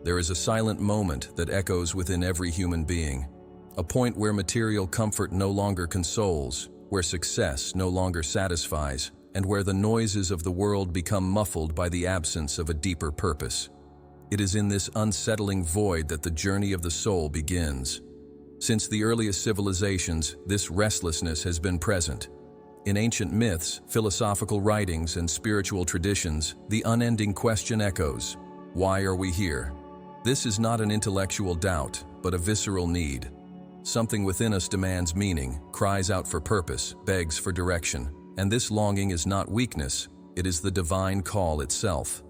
there is a silent moment that echoes within every human being, a point where material comfort no longer consoles, where success no longer satisfies, and where the noises of the world become muffled by the absence of a deeper purpose. It is in this unsettling void that the journey of the soul begins. Since the earliest civilizations, this restlessness has been present. In ancient myths, philosophical writings, and spiritual traditions, the unending question echoes: why are we here? This is not an intellectual doubt, but a visceral need. Something within us demands meaning, cries out for purpose, begs for direction. And this longing is not weakness, it is the divine call itself.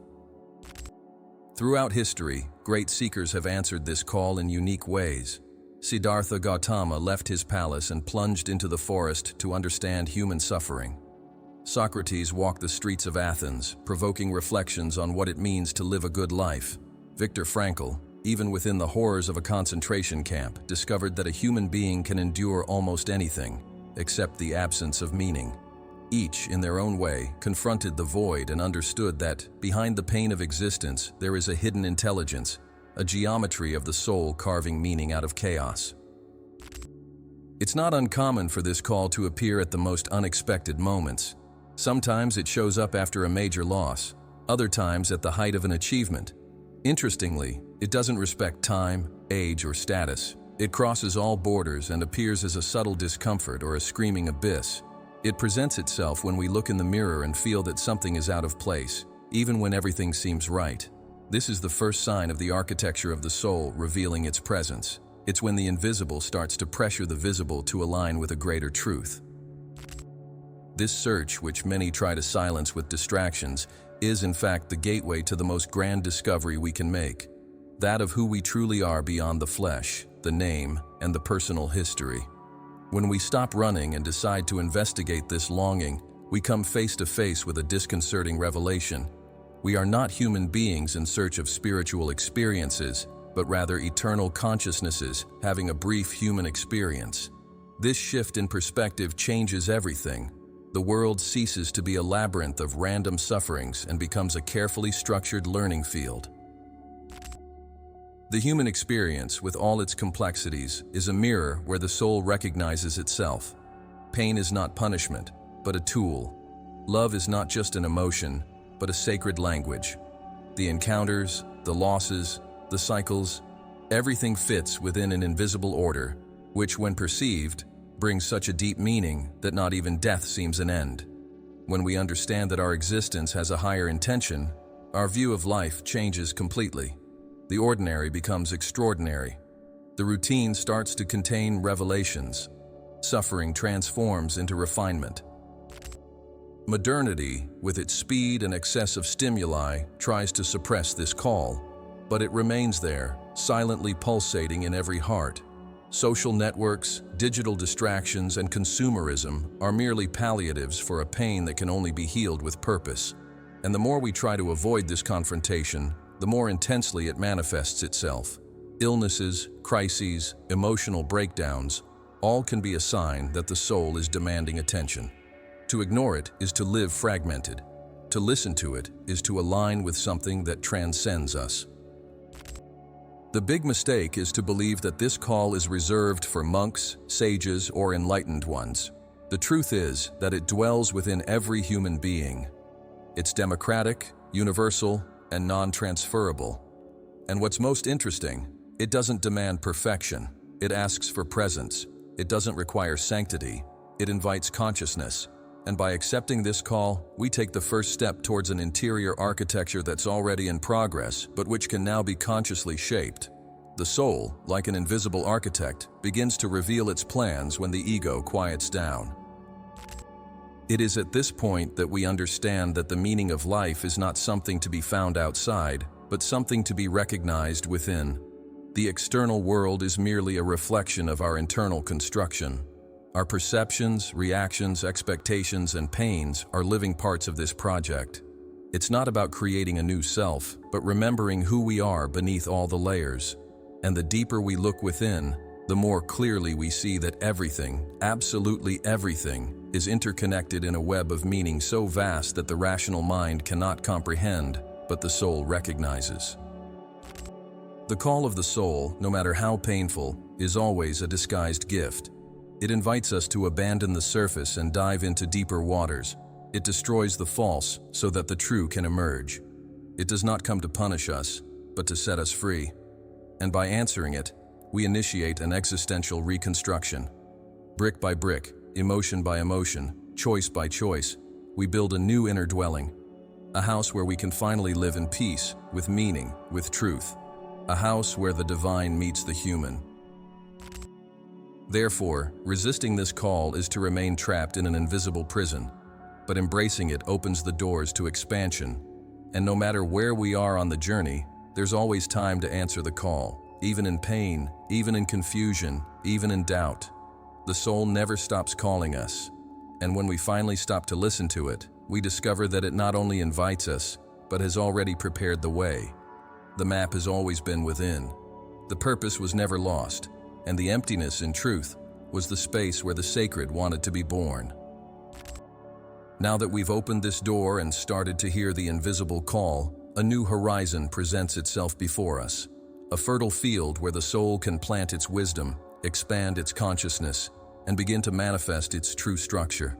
Throughout history, great seekers have answered this call in unique ways. Siddhartha Gautama left his palace and plunged into the forest to understand human suffering. Socrates walked the streets of Athens, provoking reflections on what it means to live a good life. Viktor Frankl, even within the horrors of a concentration camp, discovered that a human being can endure almost anything, except the absence of meaning. Each, in their own way, confronted the void and understood that, behind the pain of existence, there is a hidden intelligence, a geometry of the soul carving meaning out of chaos. It's not uncommon for this call to appear at the most unexpected moments. Sometimes it shows up after a major loss, other times at the height of an achievement. Interestingly, it doesn't respect time, age, or status. It crosses all borders and appears as a subtle discomfort or a screaming abyss. It presents itself when we look in the mirror and feel that something is out of place, even when everything seems right. This is the first sign of the architecture of the soul revealing its presence. It's when the invisible starts to pressure the visible to align with a greater truth. This search, which many try to silence with distractions, is in fact the gateway to the most grand discovery we can make, that of who we truly are beyond the flesh, the name, and the personal history. When we stop running and decide to investigate this longing, we come face to face with a disconcerting revelation. We are not human beings in search of spiritual experiences, but rather eternal consciousnesses having a brief human experience. This shift in perspective changes everything. The world ceases to be a labyrinth of random sufferings and becomes a carefully structured learning field. The human experience, with all its complexities, is a mirror where the soul recognizes itself. Pain is not punishment, but a tool. Love is not just an emotion, but a sacred language. The encounters, the losses, the cycles, everything fits within an invisible order, which, when perceived, brings such a deep meaning that not even death seems an end. When we understand that our existence has a higher intention, our view of life changes completely. The ordinary becomes extraordinary. The routine starts to contain revelations. Suffering transforms into refinement. Modernity, with its speed and excess of stimuli, tries to suppress this call, but it remains there, silently pulsating in every heart. Social networks, digital distractions, and consumerism are merely palliatives for a pain that can only be healed with purpose. And the more we try to avoid this confrontation, the more intensely it manifests itself. Illnesses, crises, emotional breakdowns, all can be a sign that the soul is demanding attention. To ignore it is to live fragmented. To listen to it is to align with something that transcends us. The big mistake is to believe that this call is reserved for monks, sages, or enlightened ones. The truth is that it dwells within every human being. It's democratic, universal, and non-transferable. And what's most interesting, it doesn't demand perfection. It asks for presence. It doesn't require sanctity. It invites consciousness. And by accepting this call, we take the first step towards an interior architecture that's already in progress, but which can now be consciously shaped. The soul, like an invisible architect, begins to reveal its plans when the ego quiets down. It is at this point that we understand that the meaning of life is not something to be found outside, but something to be recognized within. The external world is merely a reflection of our internal construction. Our perceptions, reactions, expectations, and pains are living parts of this project. It's not about creating a new self, but remembering who we are beneath all the layers. And the deeper we look within, the more clearly we see that everything, absolutely everything, is interconnected in a web of meaning so vast that the rational mind cannot comprehend, but the soul recognizes. The call of the soul, no matter how painful, is always a disguised gift. It invites us to abandon the surface and dive into deeper waters. It destroys the false so that the true can emerge. It does not come to punish us, but to set us free. And by answering it, we initiate an existential reconstruction. Brick by brick, emotion by emotion, choice by choice, we build a new inner dwelling. A house where we can finally live in peace, with meaning, with truth. A house where the divine meets the human. Therefore, resisting this call is to remain trapped in an invisible prison, but embracing it opens the doors to expansion. And no matter where we are on the journey, there's always time to answer the call, even in pain, even in confusion, even in doubt. The soul never stops calling us, and when we finally stop to listen to it, we discover that it not only invites us, but has already prepared the way. The map has always been within. The purpose was never lost, and the emptiness, in truth, was the space where the sacred wanted to be born. Now that we've opened this door and started to hear the invisible call, a new horizon presents itself before us. A fertile field where the soul can plant its wisdom, expand its consciousness, and begin to manifest its true structure.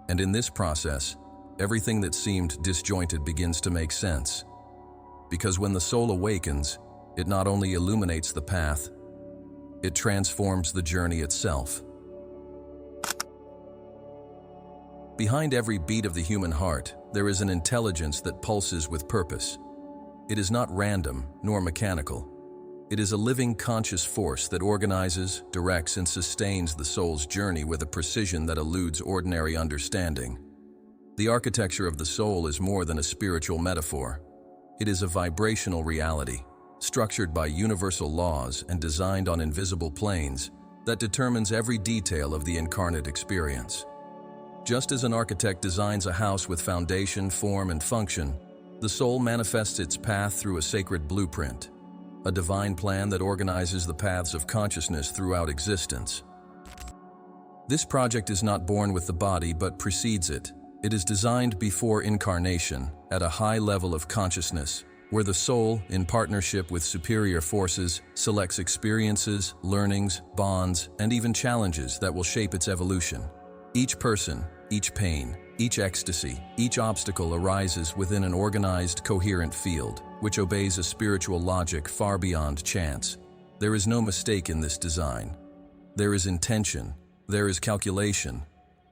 And in this process, everything that seemed disjointed begins to make sense. Because when the soul awakens, it not only illuminates the path, it transforms the journey itself. Behind every beat of the human heart, there is an intelligence that pulses with purpose. It is not random nor mechanical. It is a living conscious force that organizes, directs, and sustains the soul's journey with a precision that eludes ordinary understanding. The architecture of the soul is more than a spiritual metaphor. It is a vibrational reality, structured by universal laws and designed on invisible planes that determines every detail of the incarnate experience. Just as an architect designs a house with foundation, form, and function, the soul manifests its path through a sacred blueprint, a divine plan that organizes the paths of consciousness throughout existence. This project is not born with the body but precedes it. It is designed before incarnation, at a high level of consciousness, where the soul, in partnership with superior forces, selects experiences, learnings, bonds, and even challenges that will shape its evolution. Each person, each pain, each ecstasy, each obstacle arises within an organized, coherent field, which obeys a spiritual logic far beyond chance. There is no mistake in this design. There is intention, there is calculation,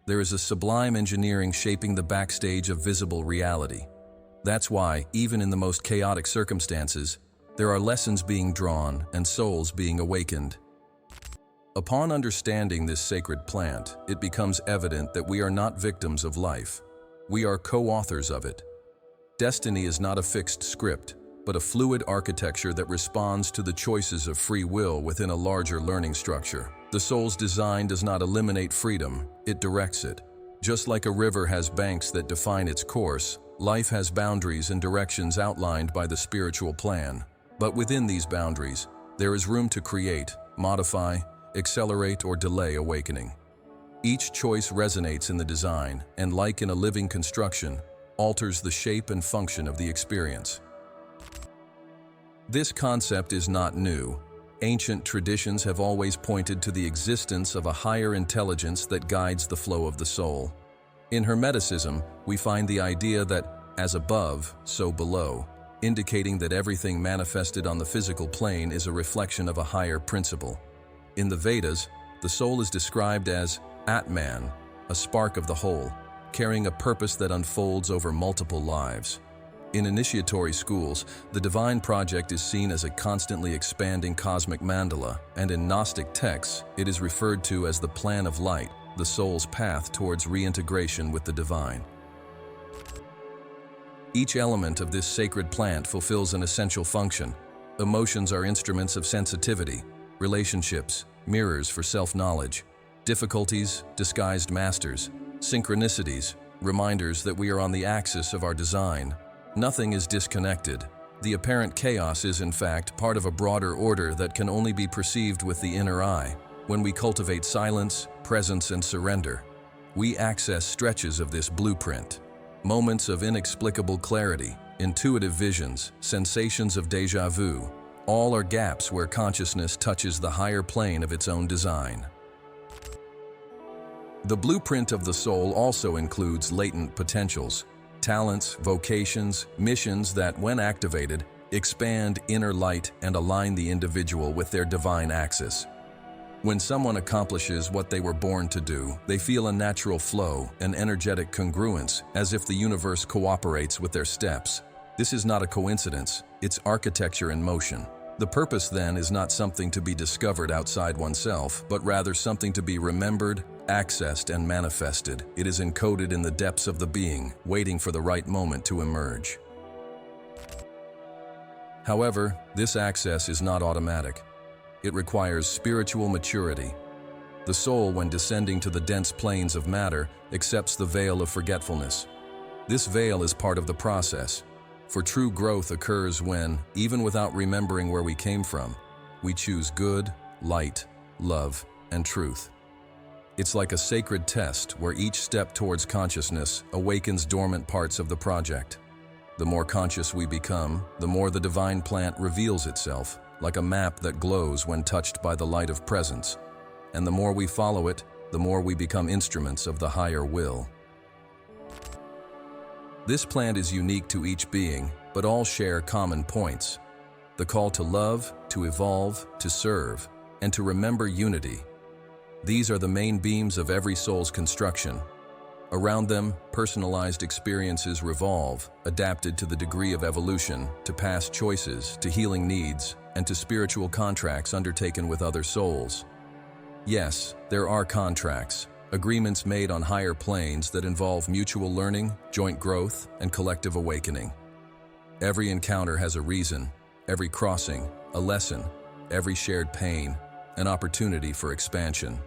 there is a sublime engineering shaping the backstage of visible reality. That's why, even in the most chaotic circumstances, there are lessons being drawn and souls being awakened. Upon understanding this sacred plant, it becomes evident that we are not victims of life. We are co-authors of it. Destiny is not a fixed script, but a fluid architecture that responds to the choices of free will within a larger learning structure. The soul's design does not eliminate freedom, it directs it. Just like a river has banks that define its course, life has boundaries and directions outlined by the spiritual plan. But within these boundaries, there is room to create, modify, accelerate, or delay awakening. Each choice resonates in the design, and like in a living construction, alters the shape and function of the experience. This concept is not new. Ancient traditions have always pointed to the existence of a higher intelligence that guides the flow of the soul. In Hermeticism, we find the idea that, as above, so below, indicating that everything manifested on the physical plane is a reflection of a higher principle. In the Vedas, the soul is described as Atman, a spark of the whole, carrying a purpose that unfolds over multiple lives. In initiatory schools, the divine project is seen as a constantly expanding cosmic mandala, and in Gnostic texts, it is referred to as the plan of light, the soul's path towards reintegration with the divine. Each element of this sacred plant fulfills an essential function. Emotions are instruments of sensitivity, relationships, mirrors for self-knowledge, difficulties, disguised masters, synchronicities, reminders that we are on the axis of our design. Nothing is disconnected. The apparent chaos is, in fact, part of a broader order that can only be perceived with the inner eye. When we cultivate silence, presence, and surrender, we access stretches of this blueprint, moments of inexplicable clarity, intuitive visions, sensations of déjà vu, All are gaps where consciousness touches the higher plane of its own design. The blueprint of the soul also includes latent potentials, talents, vocations, missions that, when activated, expand inner light and align the individual with their divine axis. When someone accomplishes what they were born to do, they feel a natural flow, an energetic congruence, as if the universe cooperates with their steps. This is not a coincidence, it's architecture in motion. The purpose then is not something to be discovered outside oneself, but rather something to be remembered, accessed, and manifested. It is encoded in the depths of the being, waiting for the right moment to emerge. However, this access is not automatic. It requires spiritual maturity. The soul, when descending to the dense planes of matter, accepts the veil of forgetfulness. This veil is part of the process, for true growth occurs when, even without remembering where we came from, we choose good, light, love, and truth. It's like a sacred test where each step towards consciousness awakens dormant parts of the project. The more conscious we become, the more the divine plant reveals itself, like a map that glows when touched by the light of presence. And the more we follow it, the more we become instruments of the higher will. This plant is unique to each being, but all share common points. The call to love, to evolve, to serve, and to remember unity. These are the main beams of every soul's construction. Around them, personalized experiences revolve, adapted to the degree of evolution, to past choices, to healing needs, and to spiritual contracts undertaken with other souls. Yes, there are contracts, agreements made on higher planes that involve mutual learning, joint growth, and collective awakening. Every encounter has a reason, every crossing, a lesson, every shared pain, an opportunity for expansion.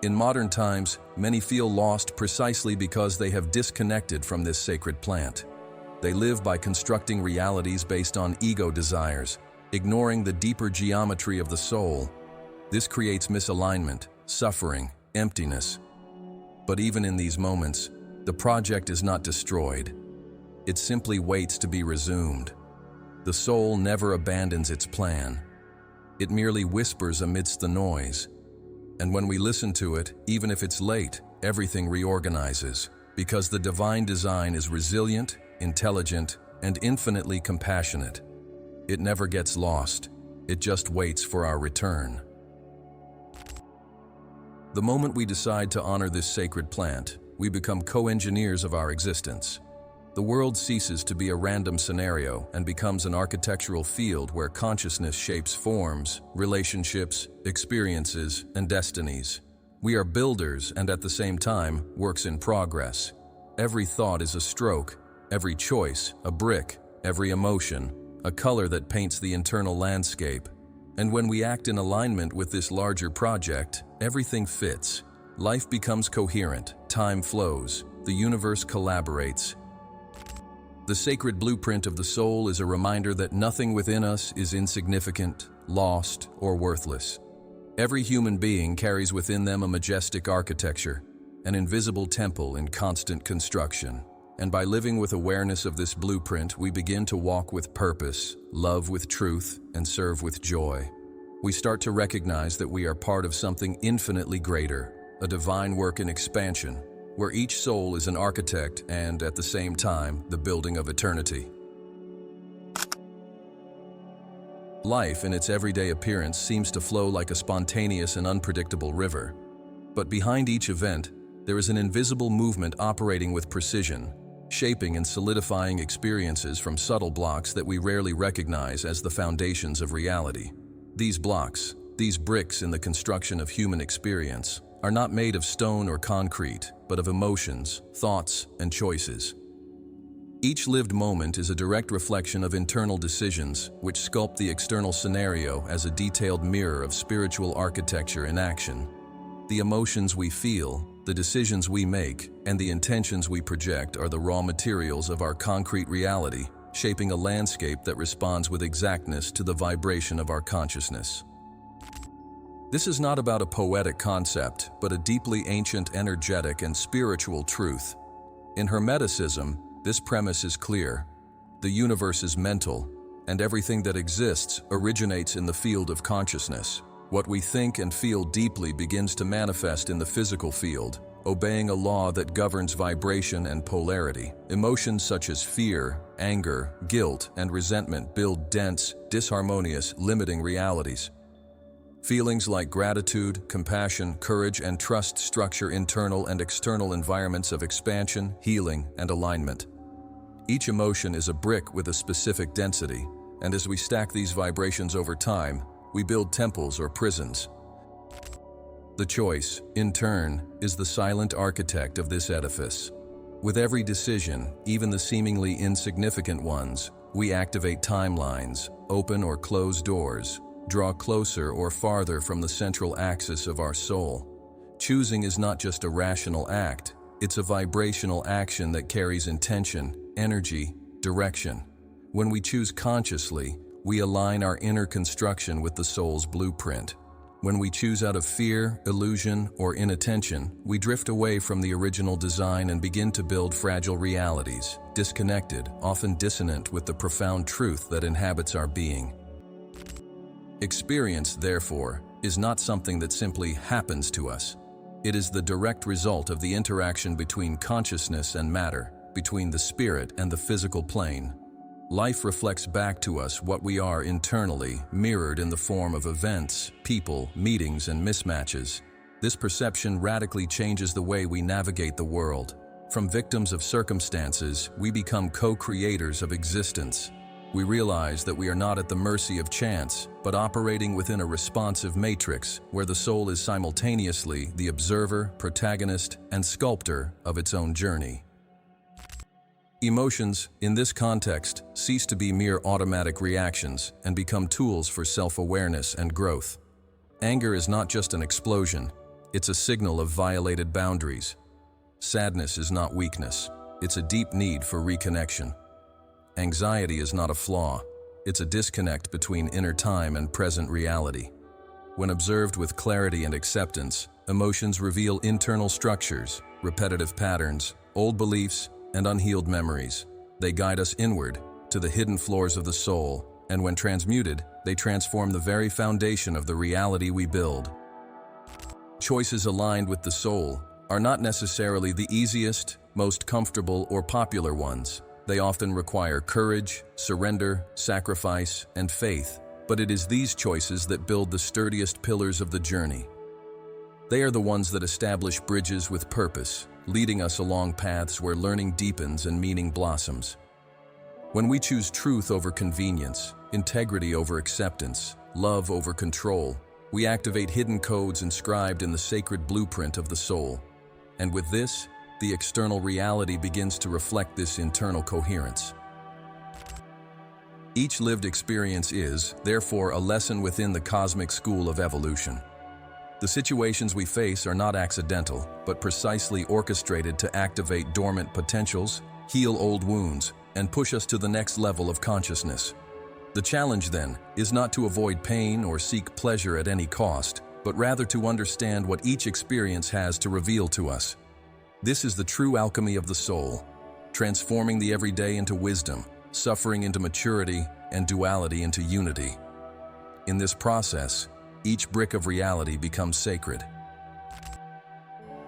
In modern times, many feel lost precisely because they have disconnected from this sacred plant. They live by constructing realities based on ego desires, ignoring the deeper geometry of the soul. This creates misalignment, suffering, emptiness. But even in these moments, the project is not destroyed. It simply waits to be resumed. The soul never abandons its plan. It merely whispers amidst the noise. And when we listen to it, even if it's late, everything reorganizes, because the divine design is resilient, intelligent, and infinitely compassionate. It never gets lost. It just waits for our return. The moment we decide to honor this sacred plant, we become co-engineers of our existence. The world ceases to be a random scenario and becomes an architectural field where consciousness shapes forms, relationships, experiences, and destinies. We are builders and at the same time, works in progress. Every thought is a stroke, every choice, a brick, every emotion, a color that paints the internal landscape. And when we act in alignment with this larger project, everything fits. Life becomes coherent, time flows, the universe collaborates. The sacred blueprint of the soul is a reminder that nothing within us is insignificant, lost, or worthless. Every human being carries within them a majestic architecture, an invisible temple in constant construction. And by living with awareness of this blueprint, we begin to walk with purpose, love with truth, and serve with joy. We start to recognize that we are part of something infinitely greater, a divine work in expansion, where each soul is an architect and, at the same time, the building of eternity. Life, in its everyday appearance, seems to flow like a spontaneous and unpredictable river. But behind each event, there is an invisible movement operating with precision, shaping and solidifying experiences from subtle blocks that we rarely recognize as the foundations of reality. These blocks, these bricks in the construction of human experience, are not made of stone or concrete, but of emotions, thoughts, and choices. Each lived moment is a direct reflection of internal decisions, which sculpt the external scenario as a detailed mirror of spiritual architecture in action. The emotions we feel, the decisions we make, and the intentions we project are the raw materials of our concrete reality, shaping a landscape that responds with exactness to the vibration of our consciousness. This is not about a poetic concept, but a deeply ancient, energetic, and spiritual truth. In Hermeticism, this premise is clear. The universe is mental, and everything that exists originates in the field of consciousness. What we think and feel deeply begins to manifest in the physical field, obeying a law that governs vibration and polarity. Emotions such as fear, anger, guilt, and resentment build dense, disharmonious, limiting realities. Feelings like gratitude, compassion, courage, and trust structure internal and external environments of expansion, healing, and alignment. Each emotion is a brick with a specific density, and as we stack these vibrations over time, we build temples or prisons. The choice, in turn, is the silent architect of this edifice. With every decision, even the seemingly insignificant ones, we activate timelines, open or close doors, draw closer or farther from the central axis of our soul. Choosing is not just a rational act, it's a vibrational action that carries intention, energy, direction. When we choose consciously, we align our inner construction with the soul's blueprint. When we choose out of fear, illusion, or inattention, we drift away from the original design and begin to build fragile realities, disconnected, often dissonant with the profound truth that inhabits our being. Experience, therefore, is not something that simply happens to us. It is the direct result of the interaction between consciousness and matter, between the spirit and the physical plane. Life reflects back to us what we are internally, mirrored in the form of events, people, meetings, and mismatches. This perception radically changes the way we navigate the world. From victims of circumstances, we become co-creators of existence. We realize that we are not at the mercy of chance, but operating within a responsive matrix where the soul is simultaneously the observer, protagonist, and sculptor of its own journey. Emotions, in this context, cease to be mere automatic reactions and become tools for self-awareness and growth. Anger is not just an explosion, it's a signal of violated boundaries. Sadness is not weakness, it's a deep need for reconnection. Anxiety is not a flaw, it's a disconnect between inner time and present reality. When observed with clarity and acceptance, emotions reveal internal structures, repetitive patterns, old beliefs, and unhealed memories. They guide us inward, to the hidden floors of the soul, and when transmuted, they transform the very foundation of the reality we build. Choices aligned with the soul are not necessarily the easiest, most comfortable, or popular ones. They often require courage, surrender, sacrifice, and faith, but it is these choices that build the sturdiest pillars of the journey. They are the ones that establish bridges with purpose, leading us along paths where learning deepens and meaning blossoms. When we choose truth over convenience, integrity over acceptance, love over control, we activate hidden codes inscribed in the sacred blueprint of the soul. And with this, the external reality begins to reflect this internal coherence. Each lived experience is, therefore, a lesson within the cosmic school of evolution. The situations we face are not accidental, but precisely orchestrated to activate dormant potentials, heal old wounds, and push us to the next level of consciousness. The challenge, then, is not to avoid pain or seek pleasure at any cost, but rather to understand what each experience has to reveal to us. This is the true alchemy of the soul, transforming the everyday into wisdom, suffering into maturity, and duality into unity. In this process, each brick of reality becomes sacred.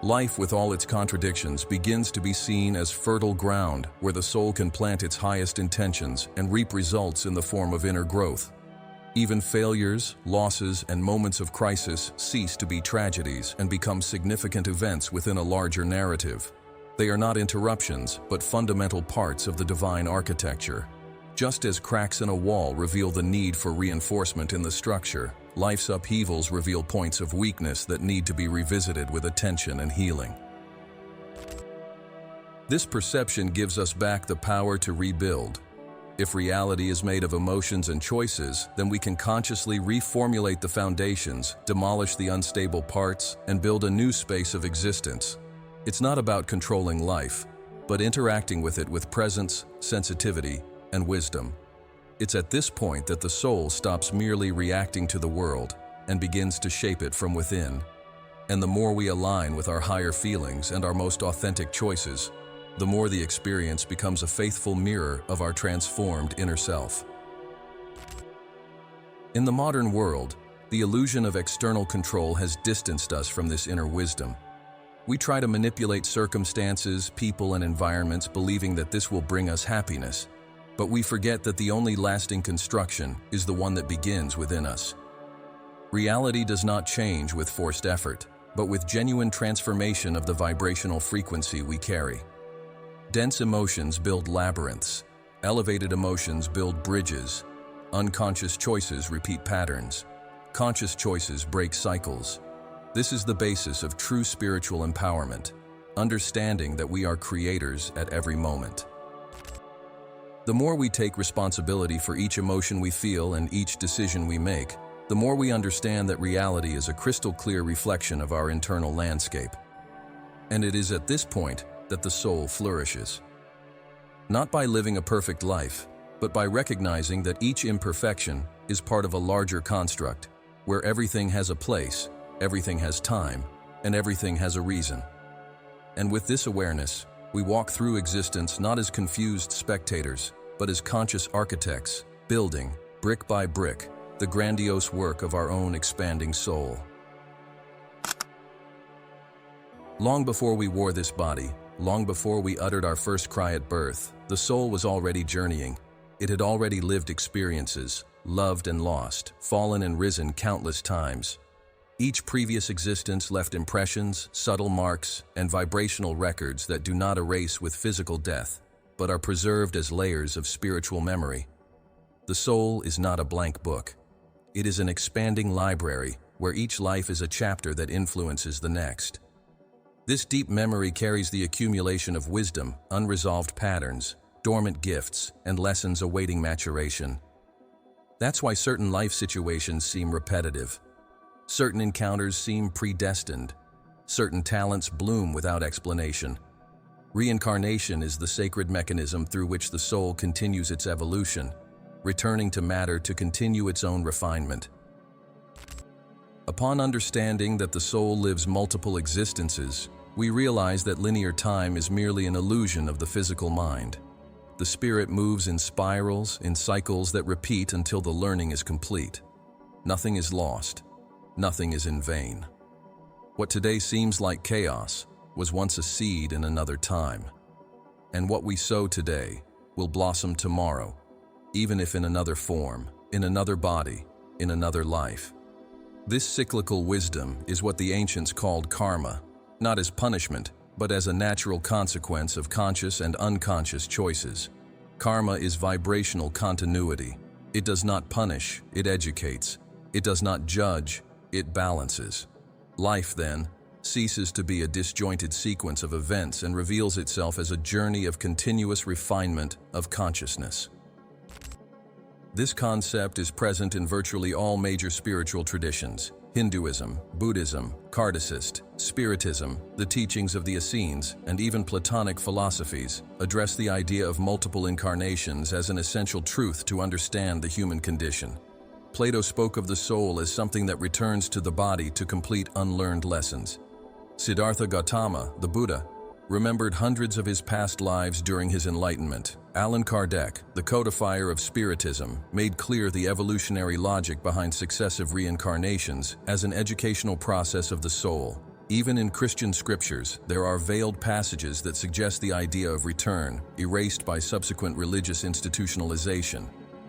Life, with all its contradictions, begins to be seen as fertile ground where the soul can plant its highest intentions and reap results in the form of inner growth. Even failures, losses, and moments of crisis cease to be tragedies and become significant events within a larger narrative. They are not interruptions, but fundamental parts of the divine architecture. Just as cracks in a wall reveal the need for reinforcement in the structure, life's upheavals reveal points of weakness that need to be revisited with attention and healing. This perception gives us back the power to rebuild. If reality is made of emotions and choices, then we can consciously reformulate the foundations, demolish the unstable parts, and build a new space of existence. It's not about controlling life, but interacting with it with presence, sensitivity, and wisdom. It's at this point that the soul stops merely reacting to the world and begins to shape it from within. And the more we align with our higher feelings and our most authentic choices, the more the experience becomes a faithful mirror of our transformed inner self. In the modern world, the illusion of external control has distanced us from this inner wisdom. We try to manipulate circumstances, people, and environments, believing that this will bring us happiness. But we forget that the only lasting construction is the one that begins within us. Reality does not change with forced effort, but with genuine transformation of the vibrational frequency we carry. Dense emotions build labyrinths. Elevated emotions build bridges. Unconscious choices repeat patterns. Conscious choices break cycles. This is the basis of true spiritual empowerment, understanding that we are creators at every moment. The more we take responsibility for each emotion we feel and each decision we make, the more we understand that reality is a crystal clear reflection of our internal landscape. And it is at this point that the soul flourishes. Not by living a perfect life, but by recognizing that each imperfection is part of a larger construct, where everything has a place, everything has time, and everything has a reason. And with this awareness, we walk through existence not as confused spectators, but as conscious architects, building, brick by brick, the grandiose work of our own expanding soul. Long before we wore this body, long before we uttered our first cry at birth, the soul was already journeying. It had already lived experiences, loved and lost, fallen and risen countless times. Each previous existence left impressions, subtle marks, and vibrational records that do not erase with physical death, but are preserved as layers of spiritual memory. The soul is not a blank book. It is an expanding library where each life is a chapter that influences the next. This deep memory carries the accumulation of wisdom, unresolved patterns, dormant gifts, and lessons awaiting maturation. That's why certain life situations seem repetitive. Certain encounters seem predestined. Certain talents bloom without explanation. Reincarnation is the sacred mechanism through which the soul continues its evolution, returning to matter to continue its own refinement. Upon understanding that the soul lives multiple existences, we realize that linear time is merely an illusion of the physical mind. The spirit moves in spirals, in cycles that repeat until the learning is complete. Nothing is lost. Nothing is in vain. What today seems like chaos was once a seed in another time. And what we sow today will blossom tomorrow, even if in another form, in another body, in another life. This cyclical wisdom is what the ancients called karma, not as punishment, but as a natural consequence of conscious and unconscious choices. Karma is vibrational continuity. It does not punish, it educates. It does not judge, it balances. Life, then, ceases to be a disjointed sequence of events and reveals itself as a journey of continuous refinement of consciousness. This concept is present in virtually all major spiritual traditions: Hinduism, Buddhism, Kardecist, Spiritism, the teachings of the Essenes, and even Platonic philosophies address the idea of multiple incarnations as an essential truth to understand the human condition. Plato spoke of the soul as something that returns to the body to complete unlearned lessons. Siddhartha Gautama, the Buddha, remembered hundreds of his past lives during his enlightenment. Allan Kardec, the codifier of Spiritism, made clear the evolutionary logic behind successive reincarnations as an educational process of the soul. Even in Christian scriptures, there are veiled passages that suggest the idea of return, erased by subsequent religious institutionalization.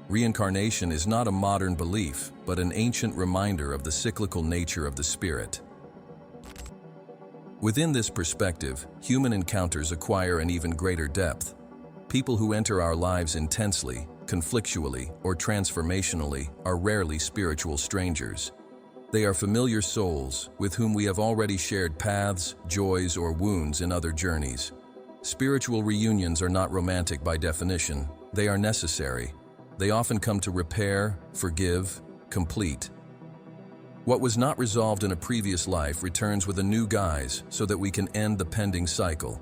Reincarnation is not a modern belief, but an ancient reminder of the cyclical nature of the spirit. Within this perspective, human encounters acquire an even greater depth. People who enter our lives intensely, conflictually, or transformationally are rarely spiritual strangers. They are familiar souls with whom we have already shared paths, joys, or wounds in other journeys. Spiritual reunions are not romantic by definition. They are necessary. They often come to repair, forgive, complete. What was not resolved in a previous life returns with a new guise so that we can end the pending cycle.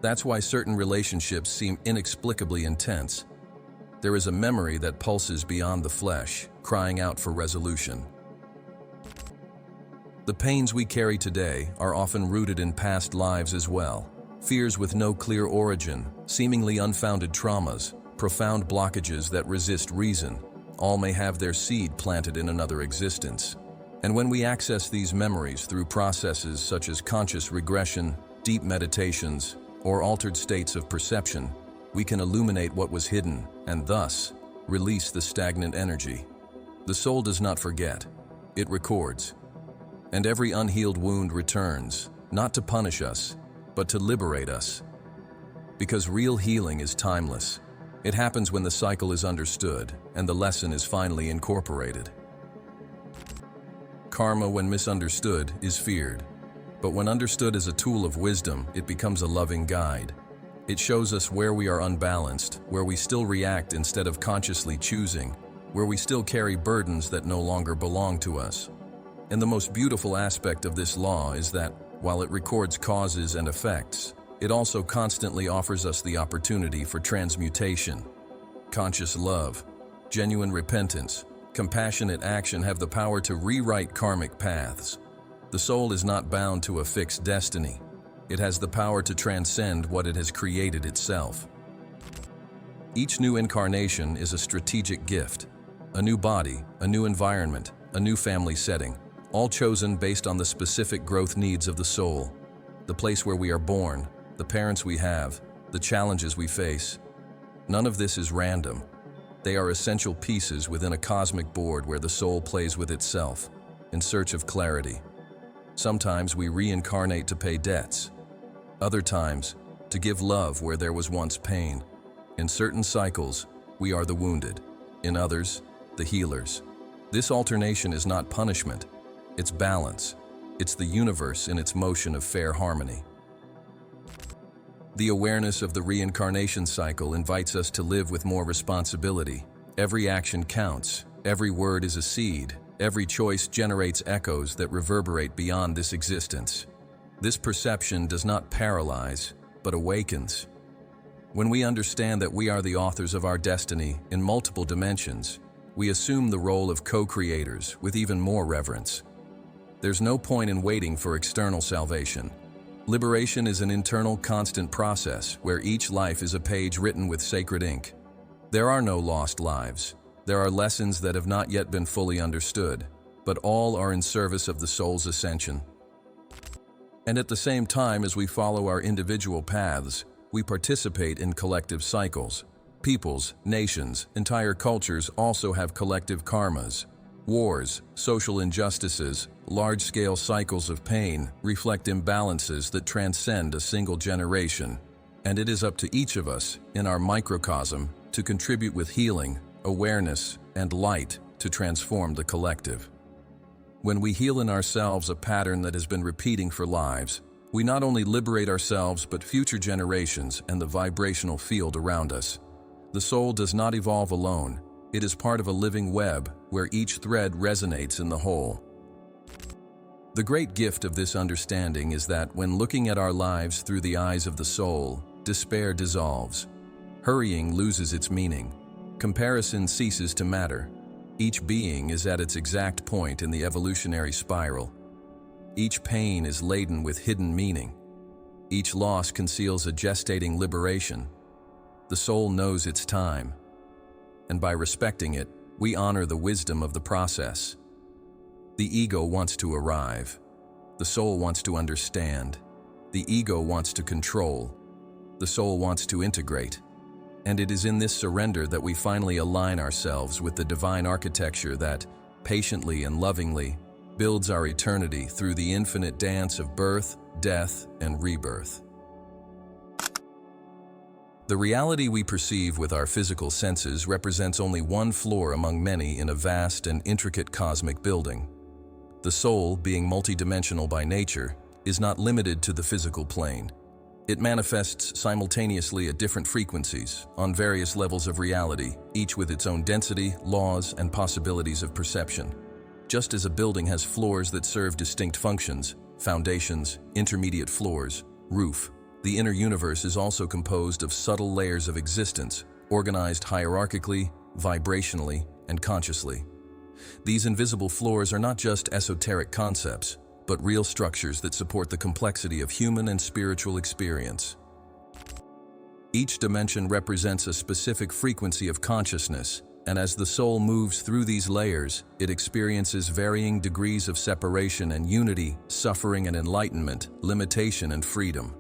That's why certain relationships seem inexplicably intense. There is a memory that pulses beyond the flesh, crying out for resolution. The pains we carry today are often rooted in past lives as well. Fears with no clear origin, seemingly unfounded traumas, profound blockages that resist reason. all may have their seed planted in another existence. And when we access these memories through processes such as conscious regression, deep meditations, or altered states of perception, we can illuminate what was hidden and thus release the stagnant energy. The soul does not forget, it records. And every unhealed wound returns, not to punish us, but to liberate us. Because real healing is timeless. It happens when the cycle is understood and the lesson is finally incorporated. Karma, when misunderstood, is feared. But when understood as a tool of wisdom, it becomes a loving guide. It shows us where we are unbalanced, where we still react instead of consciously choosing, where we still carry burdens that no longer belong to us. And the most beautiful aspect of this law is that, while it records causes and effects, it also constantly offers us the opportunity for transmutation. Conscious love, genuine repentance, compassionate action have the power to rewrite karmic paths. The soul is not bound to a fixed destiny. It has the power to transcend what it has created itself. Each new incarnation is a strategic gift. A new body, a new environment, a new family setting, all chosen based on the specific growth needs of the soul. The place where we are born, the parents we have, the challenges we face. None of this is random. They are essential pieces within a cosmic board where the soul plays with itself, in search of clarity. Sometimes we reincarnate to pay debts. Other times, to give love where there was once pain. In certain cycles, we are the wounded. In others, the healers. This alternation is not punishment. It's balance. It's the universe in its motion of fair harmony. The awareness of the reincarnation cycle invites us to live with more responsibility. Every action counts. Every word is a seed. Every choice generates echoes that reverberate beyond this existence. This perception does not paralyze, but awakens. When we understand that we are the authors of our destiny in multiple dimensions, we assume the role of co-creators with even more reverence. There's no point in waiting for external salvation. Liberation is an internal, constant process where each life is a page written with sacred ink. There are no lost lives. There are lessons that have not yet been fully understood, but all are in service of the soul's ascension. And at the same time as we follow our individual paths, we participate in collective cycles. Peoples, nations, entire cultures also have collective karmas. Wars, social injustices, large-scale cycles of pain reflect imbalances that transcend a single generation. And it is up to each of us, in our microcosm, to contribute with healing, awareness, and light to transform the collective. When we heal in ourselves a pattern that has been repeating for lives, we not only liberate ourselves but future generations and the vibrational field around us. The soul does not evolve alone. It is part of a living web where each thread resonates in the whole. The great gift of this understanding is that when looking at our lives through the eyes of the soul, despair dissolves. Hurrying loses its meaning. Comparison ceases to matter. Each being is at its exact point in the evolutionary spiral. Each pain is laden with hidden meaning. Each loss conceals a gestating liberation. The soul knows its time. And by respecting it, we honor the wisdom of the process. The ego wants to arrive. The soul wants to understand. The ego wants to control. The soul wants to integrate. And it is in this surrender that we finally align ourselves with the divine architecture that, patiently and lovingly, builds our eternity through the infinite dance of birth, death, and rebirth. The reality we perceive with our physical senses represents only one floor among many in a vast and intricate cosmic building. The soul, being multidimensional by nature, is not limited to the physical plane. It manifests simultaneously at different frequencies, on various levels of reality, each with its own density, laws, and possibilities of perception. Just as a building has floors that serve distinct functions, foundations, intermediate floors, roof, the inner universe is also composed of subtle layers of existence, organized hierarchically, vibrationally, and consciously. These invisible floors are not just esoteric concepts, but real structures that support the complexity of human and spiritual experience. Each dimension represents a specific frequency of consciousness, and as the soul moves through these layers, it experiences varying degrees of separation and unity, suffering and enlightenment, limitation and freedom.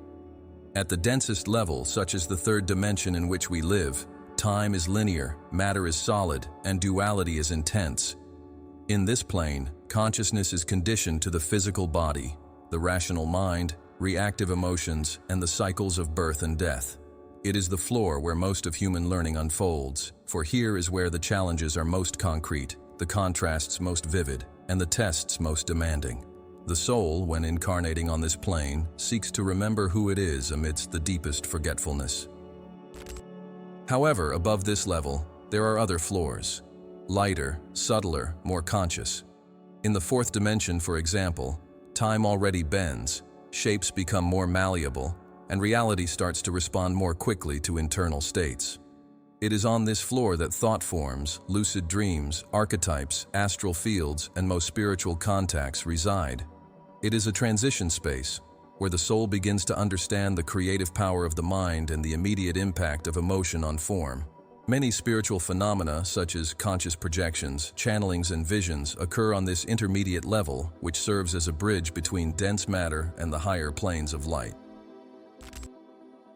At the densest level, such as the third dimension in which we live, time is linear, matter is solid, and duality is intense. In this plane, consciousness is conditioned to the physical body, the rational mind, reactive emotions, and the cycles of birth and death. It is the floor where most of human learning unfolds, for here is where the challenges are most concrete, the contrasts most vivid, and the tests most demanding. The soul, when incarnating on this plane, seeks to remember who it is amidst the deepest forgetfulness. However, above this level, there are other floors. Lighter, subtler, more conscious. In the fourth dimension, for example, time already bends, shapes become more malleable, and reality starts to respond more quickly to internal states. It is on this floor that thought forms, lucid dreams, archetypes, astral fields, and most spiritual contacts reside. It is a transition space, where the soul begins to understand the creative power of the mind and the immediate impact of emotion on form. Many spiritual phenomena, such as conscious projections, channelings, and visions, occur on this intermediate level, which serves as a bridge between dense matter and the higher planes of light.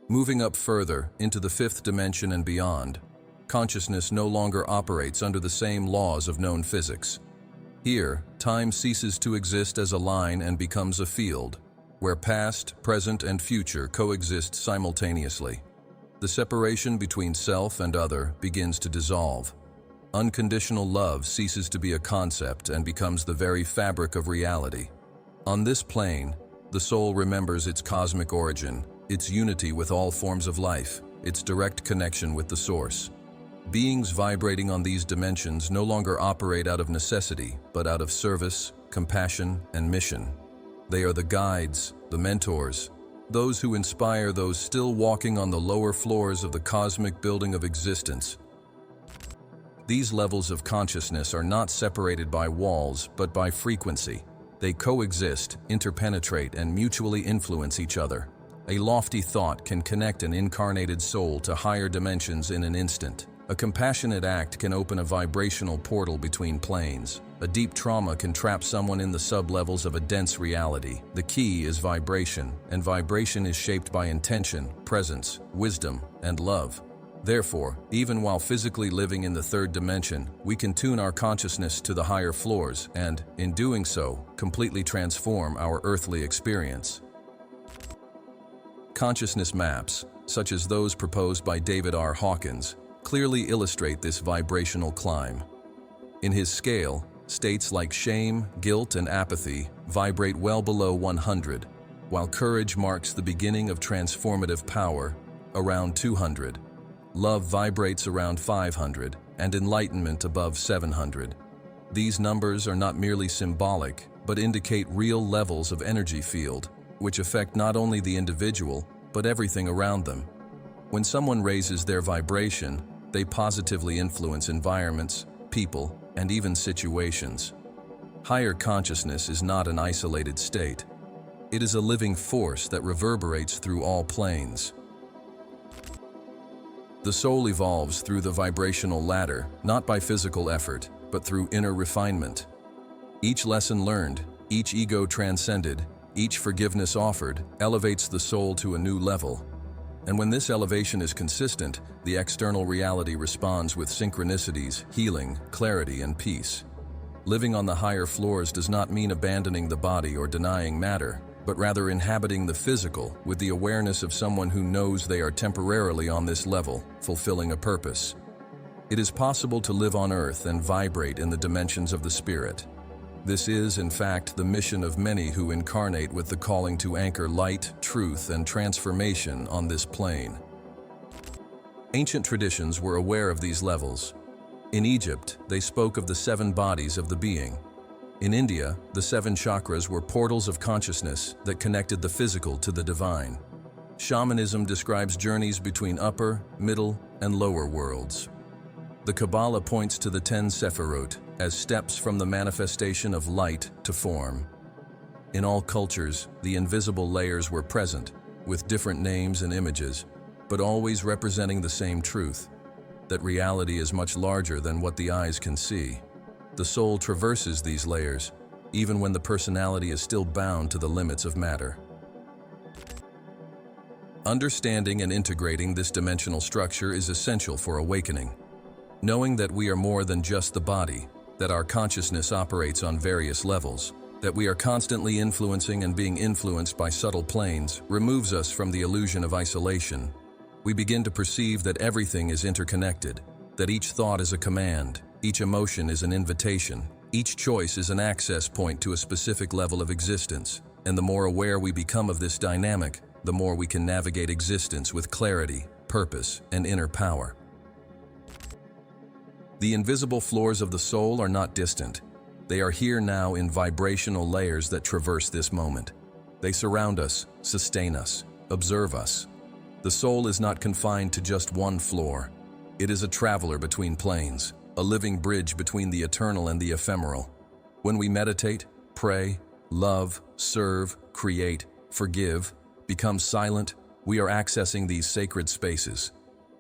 Moving up further, into the fifth dimension and beyond, consciousness no longer operates under the same laws of known physics. Here, time ceases to exist as a line and becomes a field, where past, present, and future coexist simultaneously. The separation between self and other begins to dissolve. Unconditional love ceases to be a concept and becomes the very fabric of reality. On this plane, the soul remembers its cosmic origin, its unity with all forms of life, its direct connection with the source. Beings vibrating on these dimensions no longer operate out of necessity, but out of service, compassion, and mission. They are the guides, the mentors, those who inspire those still walking on the lower floors of the cosmic building of existence. These levels of consciousness are not separated by walls, but by frequency. They coexist, interpenetrate, and mutually influence each other. A lofty thought can connect an incarnated soul to higher dimensions in an instant. A compassionate act can open a vibrational portal between planes. A deep trauma can trap someone in the sublevels of a dense reality. The key is vibration, and vibration is shaped by intention, presence, wisdom, and love. Therefore, even while physically living in the third dimension, we can tune our consciousness to the higher floors and, in doing so, completely transform our earthly experience. Consciousness maps, such as those proposed by David R. Hawkins, clearly illustrate this vibrational climb. In his scale, states like shame, guilt, and apathy vibrate well below 100, while courage marks the beginning of transformative power, around 200. Love vibrates around 500, and enlightenment above 700. These numbers are not merely symbolic, but indicate real levels of energy field, which affect not only the individual, but everything around them. When someone raises their vibration, they positively influence environments, people, and even situations. Higher consciousness is not an isolated state. It is a living force that reverberates through all planes. The soul evolves through the vibrational ladder, not by physical effort, but through inner refinement. Each lesson learned, each ego transcended, each forgiveness offered, elevates the soul to a new level. And when this elevation is consistent, the external reality responds with synchronicities, healing, clarity, and peace. Living on the higher floors does not mean abandoning the body or denying matter, but rather inhabiting the physical with the awareness of someone who knows they are temporarily on this level, fulfilling a purpose. It is possible to live on earth and vibrate in the dimensions of the spirit. This is, in fact, the mission of many who incarnate with the calling to anchor light, truth, and transformation on this plane. Ancient traditions were aware of these levels. In Egypt, they spoke of the 7 bodies of the being. In India, the 7 chakras were portals of consciousness that connected the physical to the divine. Shamanism describes journeys between upper, middle, and lower worlds. The Kabbalah points to the 10 Sephirot as steps from the manifestation of light to form. In all cultures, the invisible layers were present, with different names and images, but always representing the same truth. that reality is much larger than what the eyes can see. The soul traverses these layers, even when the personality is still bound to the limits of matter. Understanding and integrating this dimensional structure is essential for awakening. Knowing that we are more than just the body, that our consciousness operates on various levels, that we are constantly influencing and being influenced by subtle planes, removes us from the illusion of isolation. We begin to perceive that everything is interconnected, that each thought is a command, each emotion is an invitation, each choice is an access point to a specific level of existence, and the more aware we become of this dynamic, the more we can navigate existence with clarity, purpose, and inner power. The invisible floors of the soul are not distant. They are here now in vibrational layers that traverse this moment. They surround us, sustain us, observe us. The soul is not confined to just one floor. It is a traveler between planes, a living bridge between the eternal and the ephemeral. When we meditate, pray, love, serve, create, forgive, become silent, we are accessing these sacred spaces.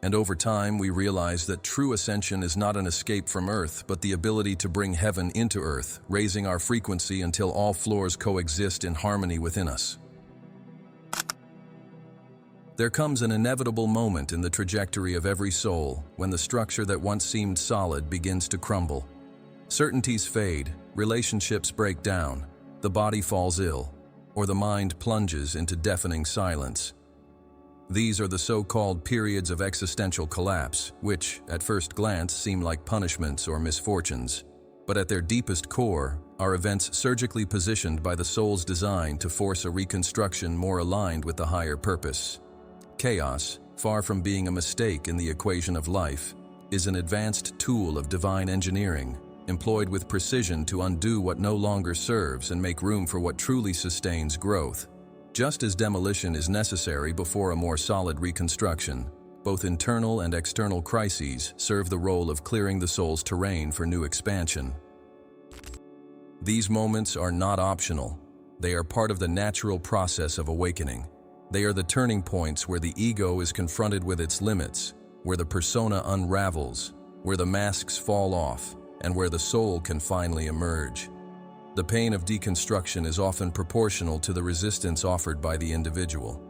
And over time, we realize that true ascension is not an escape from Earth, but the ability to bring heaven into Earth, raising our frequency until all floors coexist in harmony within us. There comes an inevitable moment in the trajectory of every soul when the structure that once seemed solid begins to crumble. Certainties fade, relationships break down, the body falls ill, or the mind plunges into deafening silence. These are the so-called periods of existential collapse, which, at first glance, seem like punishments or misfortunes. But at their deepest core, are events surgically positioned by the soul's design to force a reconstruction more aligned with the higher purpose. Chaos, far from being a mistake in the equation of life, is an advanced tool of divine engineering, employed with precision to undo what no longer serves and make room for what truly sustains growth. Just as demolition is necessary before a more solid reconstruction, both internal and external crises serve the role of clearing the soul's terrain for new expansion. These moments are not optional. They are part of the natural process of awakening. They are the turning points where the ego is confronted with its limits, where the persona unravels, where the masks fall off, and where the soul can finally emerge. The pain of deconstruction is often proportional to the resistance offered by the individual.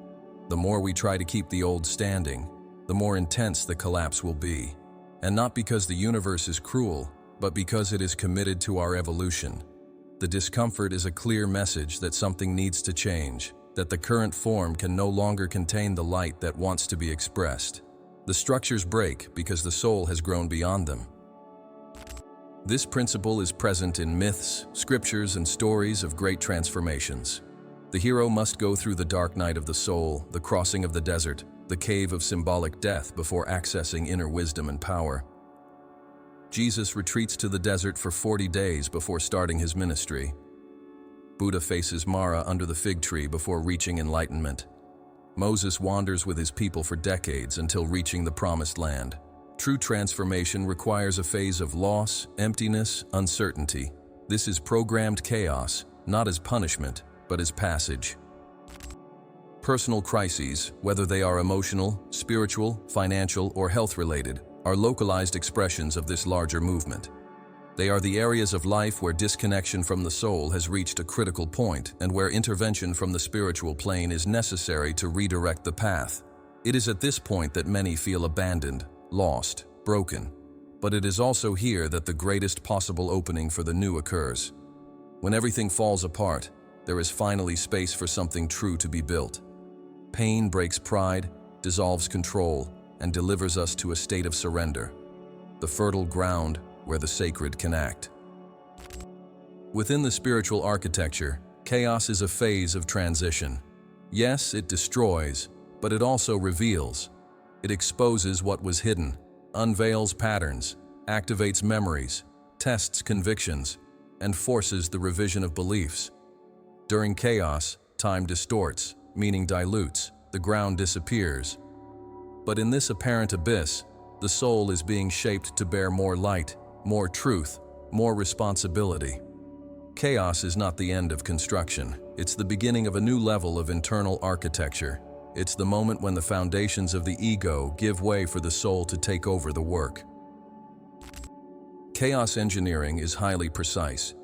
The more we try to keep the old standing, the more intense the collapse will be. And not because the universe is cruel, but because it is committed to our evolution. The discomfort is a clear message that something needs to change, that the current form can no longer contain the light that wants to be expressed. The structures break because the soul has grown beyond them. This principle is present in myths, scriptures, and stories of great transformations. The hero must go through the dark night of the soul, the crossing of the desert, the cave of symbolic death before accessing inner wisdom and power. Jesus retreats to the desert for 40 days before starting his ministry. Buddha faces Mara under the fig tree before reaching enlightenment. Moses wanders with his people for decades until reaching the promised land. True transformation requires a phase of loss, emptiness, uncertainty. This is programmed chaos, not as punishment, but as passage. Personal crises, whether they are emotional, spiritual, financial, or health-related, are localized expressions of this larger movement. They are the areas of life where disconnection from the soul has reached a critical point and where intervention from the spiritual plane is necessary to redirect the path. It is at this point that many feel abandoned, lost, broken. But it is also here that the greatest possible opening for the new occurs. When everything falls apart, there is finally space for something true to be built. Pain breaks pride, dissolves control, and delivers us to a state of surrender, the fertile ground where the sacred can act. Within the spiritual architecture, chaos is a phase of transition. Yes, it destroys, but it also reveals. It exposes what was hidden, unveils patterns, activates memories, tests convictions, and forces the revision of beliefs. During chaos, time distorts, meaning dilutes, the ground disappears. But in this apparent abyss, the soul is being shaped to bear more light, more truth, more responsibility. Chaos is not the end of construction. It's the beginning of a new level of internal architecture. It's the moment when the foundations of the ego give way for the soul to take over the work. Chaos engineering is highly precise.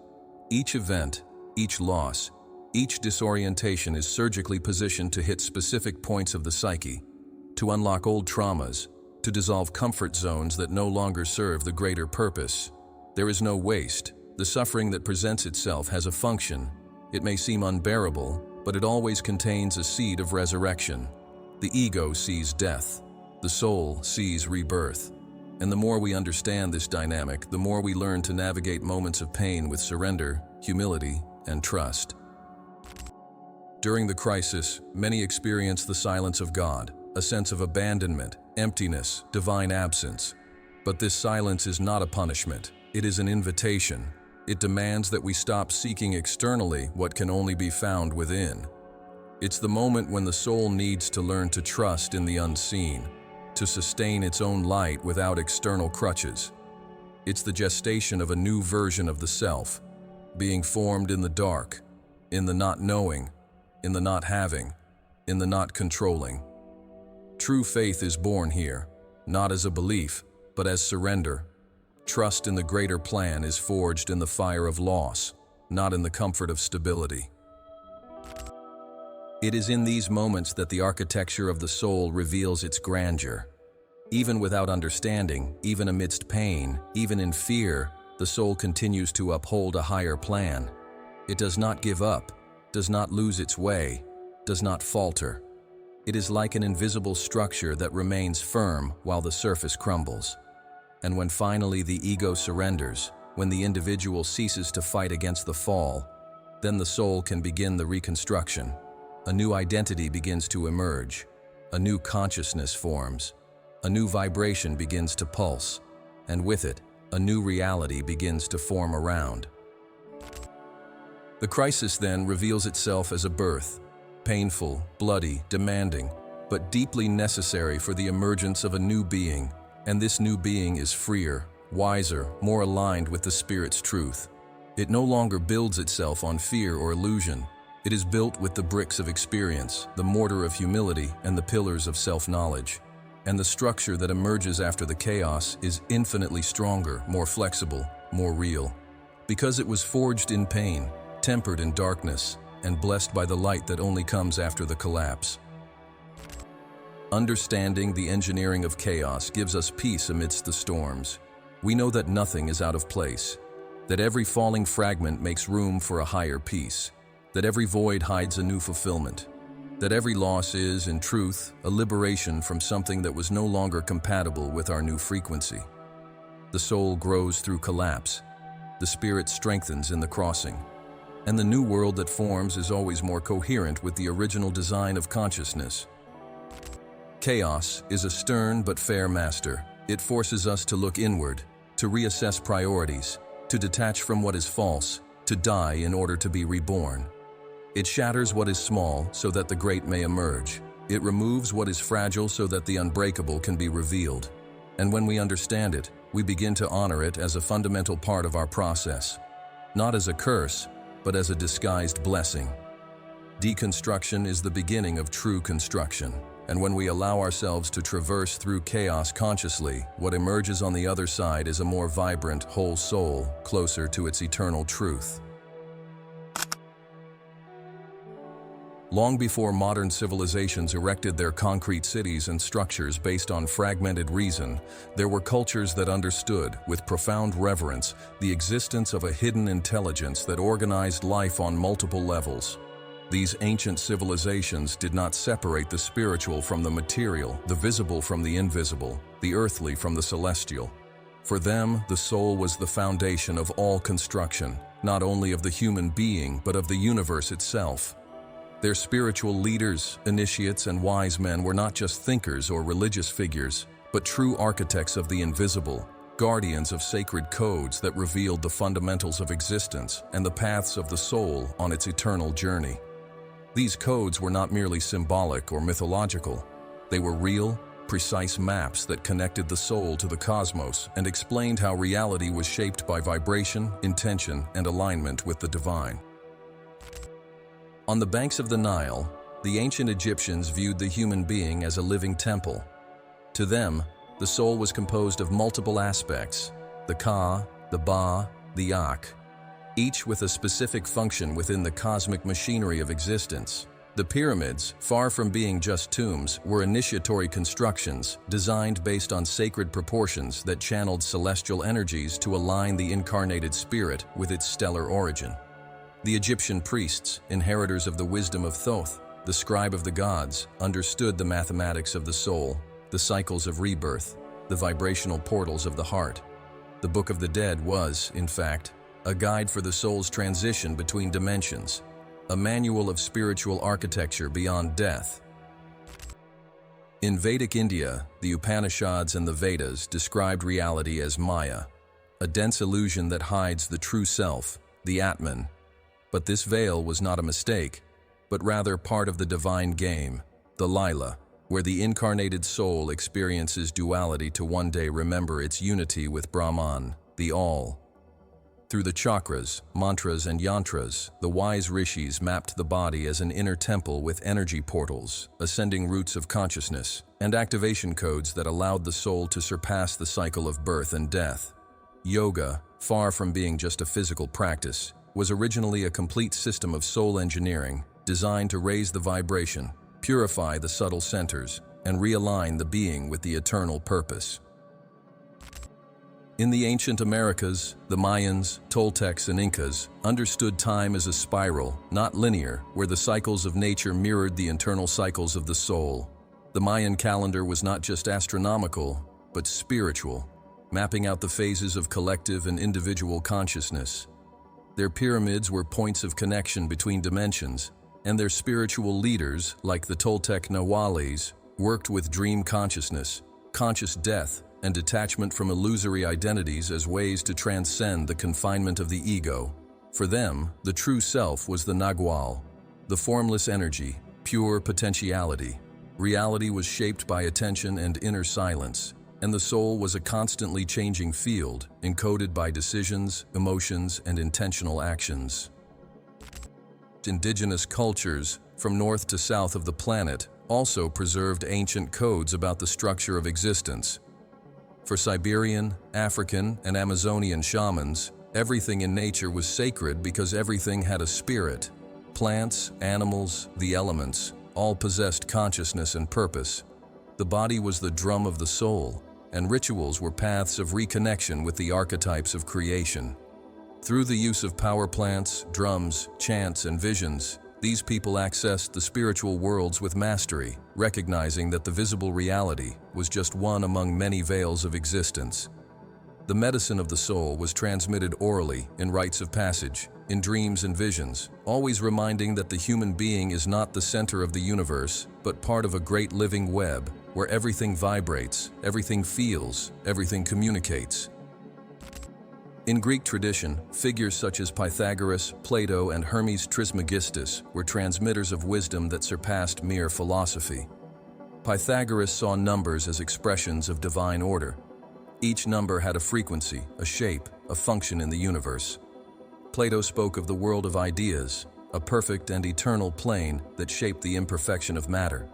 Each event, each loss, each disorientation is surgically positioned to hit specific points of the psyche, to unlock old traumas, to dissolve comfort zones that no longer serve the greater purpose. There is no waste. The suffering that presents itself has a function. It may seem unbearable, but it always contains a seed of resurrection. The ego sees death. The soul sees rebirth. And the more we understand this dynamic, the more we learn to navigate moments of pain with surrender, humility, and trust. During the crisis, many experience the silence of God, a sense of abandonment, emptiness, divine absence. But this silence is not a punishment. It is an invitation. It demands that we stop seeking externally what can only be found within. It's the moment when the soul needs to learn to trust in the unseen, to sustain its own light without external crutches. It's the gestation of a new version of the self, being formed in the dark, in the not knowing, in the not having, in the not controlling. True faith is born here, not as a belief, but as surrender. Trust in the greater plan is forged in the fire of loss, not in the comfort of stability. It is in these moments that the architecture of the soul reveals its grandeur. Even without understanding, even amidst pain, even in fear, the soul continues to uphold a higher plan. It does not give up, does not lose its way, does not falter. It is like an invisible structure that remains firm while the surface crumbles. And when finally the ego surrenders, when the individual ceases to fight against the fall, then the soul can begin the reconstruction. A new identity begins to emerge. A new consciousness forms. A new vibration begins to pulse. And with it, a new reality begins to form around. The crisis then reveals itself as a birth, painful, bloody, demanding, but deeply necessary for the emergence of a new being. And this new being is freer, wiser, more aligned with the Spirit's truth. It no longer builds itself on fear or illusion. It is built with the bricks of experience, the mortar of humility, and the pillars of self-knowledge. And the structure that emerges after the chaos is infinitely stronger, more flexible, more real. Because it was forged in pain, tempered in darkness, and blessed by the light that only comes after the collapse. Understanding the engineering of chaos gives us peace amidst the storms. We know that nothing is out of place, that every falling fragment makes room for a higher peace, that every void hides a new fulfillment, that every loss is, in truth, a liberation from something that was no longer compatible with our new frequency. The soul grows through collapse, the spirit strengthens in the crossing, and the new world that forms is always more coherent with the original design of consciousness. Chaos is a stern but fair master. It forces us to look inward, to reassess priorities, to detach from what is false, to die in order to be reborn. It shatters what is small so that the great may emerge. It removes what is fragile so that the unbreakable can be revealed. And when we understand it, we begin to honor it as a fundamental part of our process. Not as a curse, but as a disguised blessing. Deconstruction is the beginning of true construction. And when we allow ourselves to traverse through chaos consciously, what emerges on the other side is a more vibrant, whole soul, closer to its eternal truth. Long before modern civilizations erected their concrete cities and structures based on fragmented reason, there were cultures that understood, with profound reverence, the existence of a hidden intelligence that organized life on multiple levels. These ancient civilizations did not separate the spiritual from the material, the visible from the invisible, the earthly from the celestial. For them, the soul was the foundation of all construction, not only of the human being, but of the universe itself. Their spiritual leaders, initiates, and wise men were not just thinkers or religious figures, but true architects of the invisible, guardians of sacred codes that revealed the fundamentals of existence and the paths of the soul on its eternal journey. These codes were not merely symbolic or mythological. They were real, precise maps that connected the soul to the cosmos and explained how reality was shaped by vibration, intention, and alignment with the divine. On the banks of the Nile, The ancient Egyptians viewed the human being as a living temple. To them, the soul was composed of multiple aspects: the Ka, the Ba, the Ak, each with a specific function within the cosmic machinery of existence. The pyramids, far from being just tombs, were initiatory constructions designed based on sacred proportions that channeled celestial energies to align the incarnated spirit with its stellar origin. The Egyptian priests, inheritors of the wisdom of Thoth, the scribe of the gods, understood the mathematics of the soul, the cycles of rebirth, the vibrational portals of the heart. The Book of the Dead was, in fact, a guide for the soul's transition between dimensions, a manual of spiritual architecture beyond death. In Vedic India, the Upanishads and the Vedas described reality as Maya, a dense illusion that hides the true self, the Atman. But this veil was not a mistake, but rather part of the divine game, the Lila, where the incarnated soul experiences duality to one day remember its unity with Brahman, the All. Through the chakras, mantras, and yantras, the wise rishis mapped the body as an inner temple with energy portals, ascending roots of consciousness, and activation codes that allowed the soul to surpass the cycle of birth and death. Yoga, far from being just a physical practice, was originally a complete system of soul engineering designed to raise the vibration, purify the subtle centers, and realign the being with the eternal purpose. In the ancient Americas, the Mayans, Toltecs, and Incas understood time as a spiral, not linear, where the cycles of nature mirrored the internal cycles of the soul. The Mayan calendar was not just astronomical, but spiritual, mapping out the phases of collective and individual consciousness. Their pyramids were points of connection between dimensions, and their spiritual leaders, like the Toltec Nahuales, worked with dream consciousness, conscious death, and detachment from illusory identities as ways to transcend the confinement of the ego. For them, the true self was the Nagual, the formless energy, pure potentiality. Reality was shaped by attention and inner silence, and the soul was a constantly changing field, encoded by decisions, emotions, and intentional actions. Indigenous cultures, from north to south of the planet, also preserved ancient codes about the structure of existence. For Siberian, African, and Amazonian shamans, everything in nature was sacred because everything had a spirit. Plants, animals, the elements, all possessed consciousness and purpose. The body was the drum of the soul, and rituals were paths of reconnection with the archetypes of creation. Through the use of power plants, drums, chants, and visions, these people accessed the spiritual worlds with mastery, recognizing that the visible reality was just one among many veils of existence. The medicine of the soul was transmitted orally, in rites of passage, in dreams and visions, always reminding that the human being is not the center of the universe, but part of a great living web, where everything vibrates, everything feels, everything communicates. In Greek tradition, figures such as Pythagoras, Plato, and Hermes Trismegistus were transmitters of wisdom that surpassed mere philosophy. Pythagoras saw numbers as expressions of divine order. Each number had a frequency, a shape, a function in the universe. Plato spoke of the world of ideas, a perfect and eternal plane that shaped the imperfection of matter.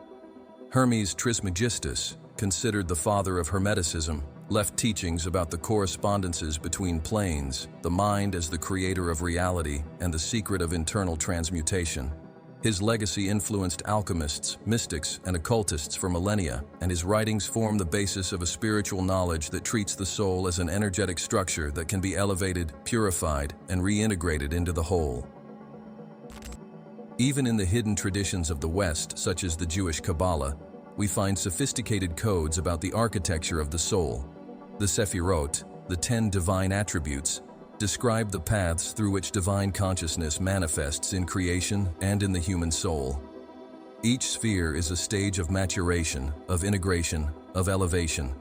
Hermes Trismegistus, considered the father of Hermeticism, left teachings about the correspondences between planes, the mind as the creator of reality, and the secret of internal transmutation. His legacy influenced alchemists, mystics, and occultists for millennia, and his writings form the basis of a spiritual knowledge that treats the soul as an energetic structure that can be elevated, purified, and reintegrated into the whole. Even in the hidden traditions of the West, such as the Jewish Kabbalah, we find sophisticated codes about the architecture of the soul. The Sephirot, the 10 divine attributes, describe the paths through which divine consciousness manifests in creation and in the human soul. Each sphere is a stage of maturation, of integration, of elevation.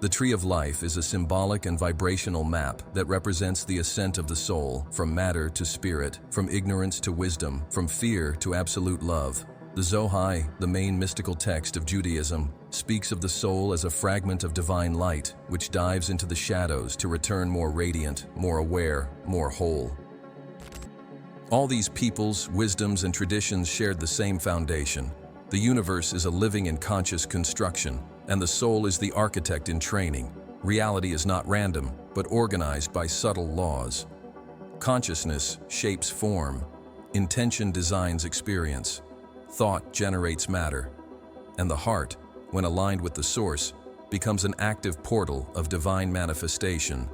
The Tree of Life is a symbolic and vibrational map that represents the ascent of the soul from matter to spirit, from ignorance to wisdom, from fear to absolute love. The Zohar, the main mystical text of Judaism, speaks of the soul as a fragment of divine light, which dives into the shadows to return more radiant, more aware, more whole. All these peoples, wisdoms, and traditions shared the same foundation. The universe is a living and conscious construction, and the soul is the architect in training. Reality is not random, but organized by subtle laws. Consciousness shapes form. Intention designs experience. Thought generates matter. And the heart, when aligned with the source, becomes an active portal of divine manifestation.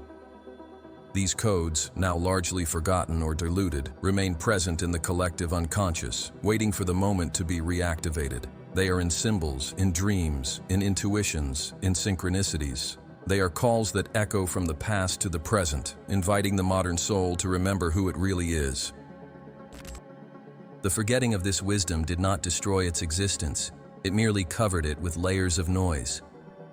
These codes, now largely forgotten or diluted, remain present in the collective unconscious, waiting for the moment to be reactivated. They are in symbols, in dreams, in intuitions, in synchronicities. They are calls that echo from the past to the present, inviting the modern soul to remember who it really is. The forgetting of this wisdom did not destroy its existence. It merely covered it with layers of noise.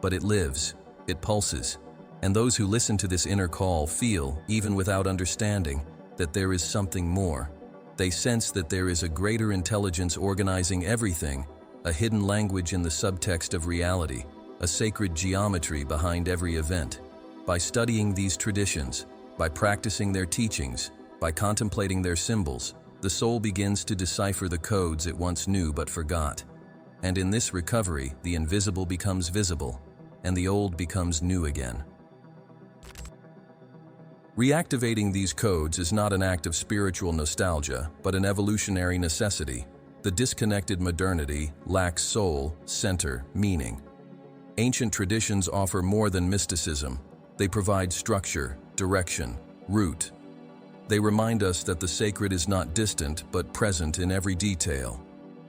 But it lives, it pulses, and those who listen to this inner call feel, even without understanding, that there is something more. They sense that there is a greater intelligence organizing everything, a hidden language in the subtext of reality, a sacred geometry behind every event. By studying these traditions, by practicing their teachings, by contemplating their symbols, the soul begins to decipher the codes it once knew but forgot. And in this recovery, the invisible becomes visible, and the old becomes new again. Reactivating these codes is not an act of spiritual nostalgia, but an evolutionary necessity. The disconnected modernity lacks soul, center, meaning. Ancient traditions offer more than mysticism. They provide structure, direction, root. They remind us that the sacred is not distant, but present in every detail.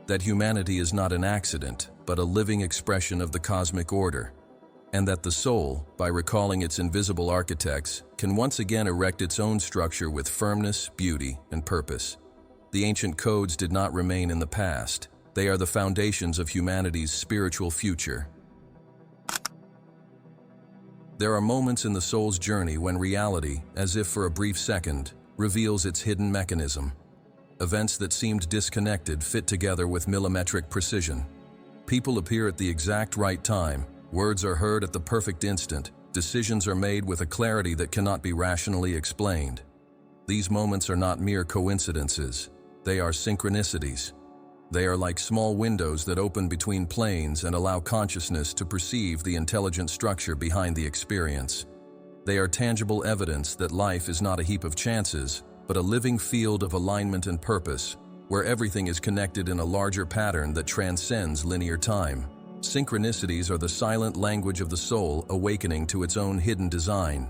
That humanity is not an accident, but a living expression of the cosmic order. And that the soul, by recalling its invisible architects, can once again erect its own structure with firmness, beauty, and purpose. The ancient codes did not remain in the past. They are the foundations of humanity's spiritual future. There are moments in the soul's journey when reality, as if for a brief second, reveals its hidden mechanism. Events that seemed disconnected fit together with millimetric precision. People appear at the exact right time, words are heard at the perfect instant, decisions are made with a clarity that cannot be rationally explained. These moments are not mere coincidences, they are synchronicities. They are like small windows that open between planes and allow consciousness to perceive the intelligent structure behind the experience. They are tangible evidence that life is not a heap of chances, but a living field of alignment and purpose, where everything is connected in a larger pattern that transcends linear time. Synchronicities are the silent language of the soul awakening to its own hidden design.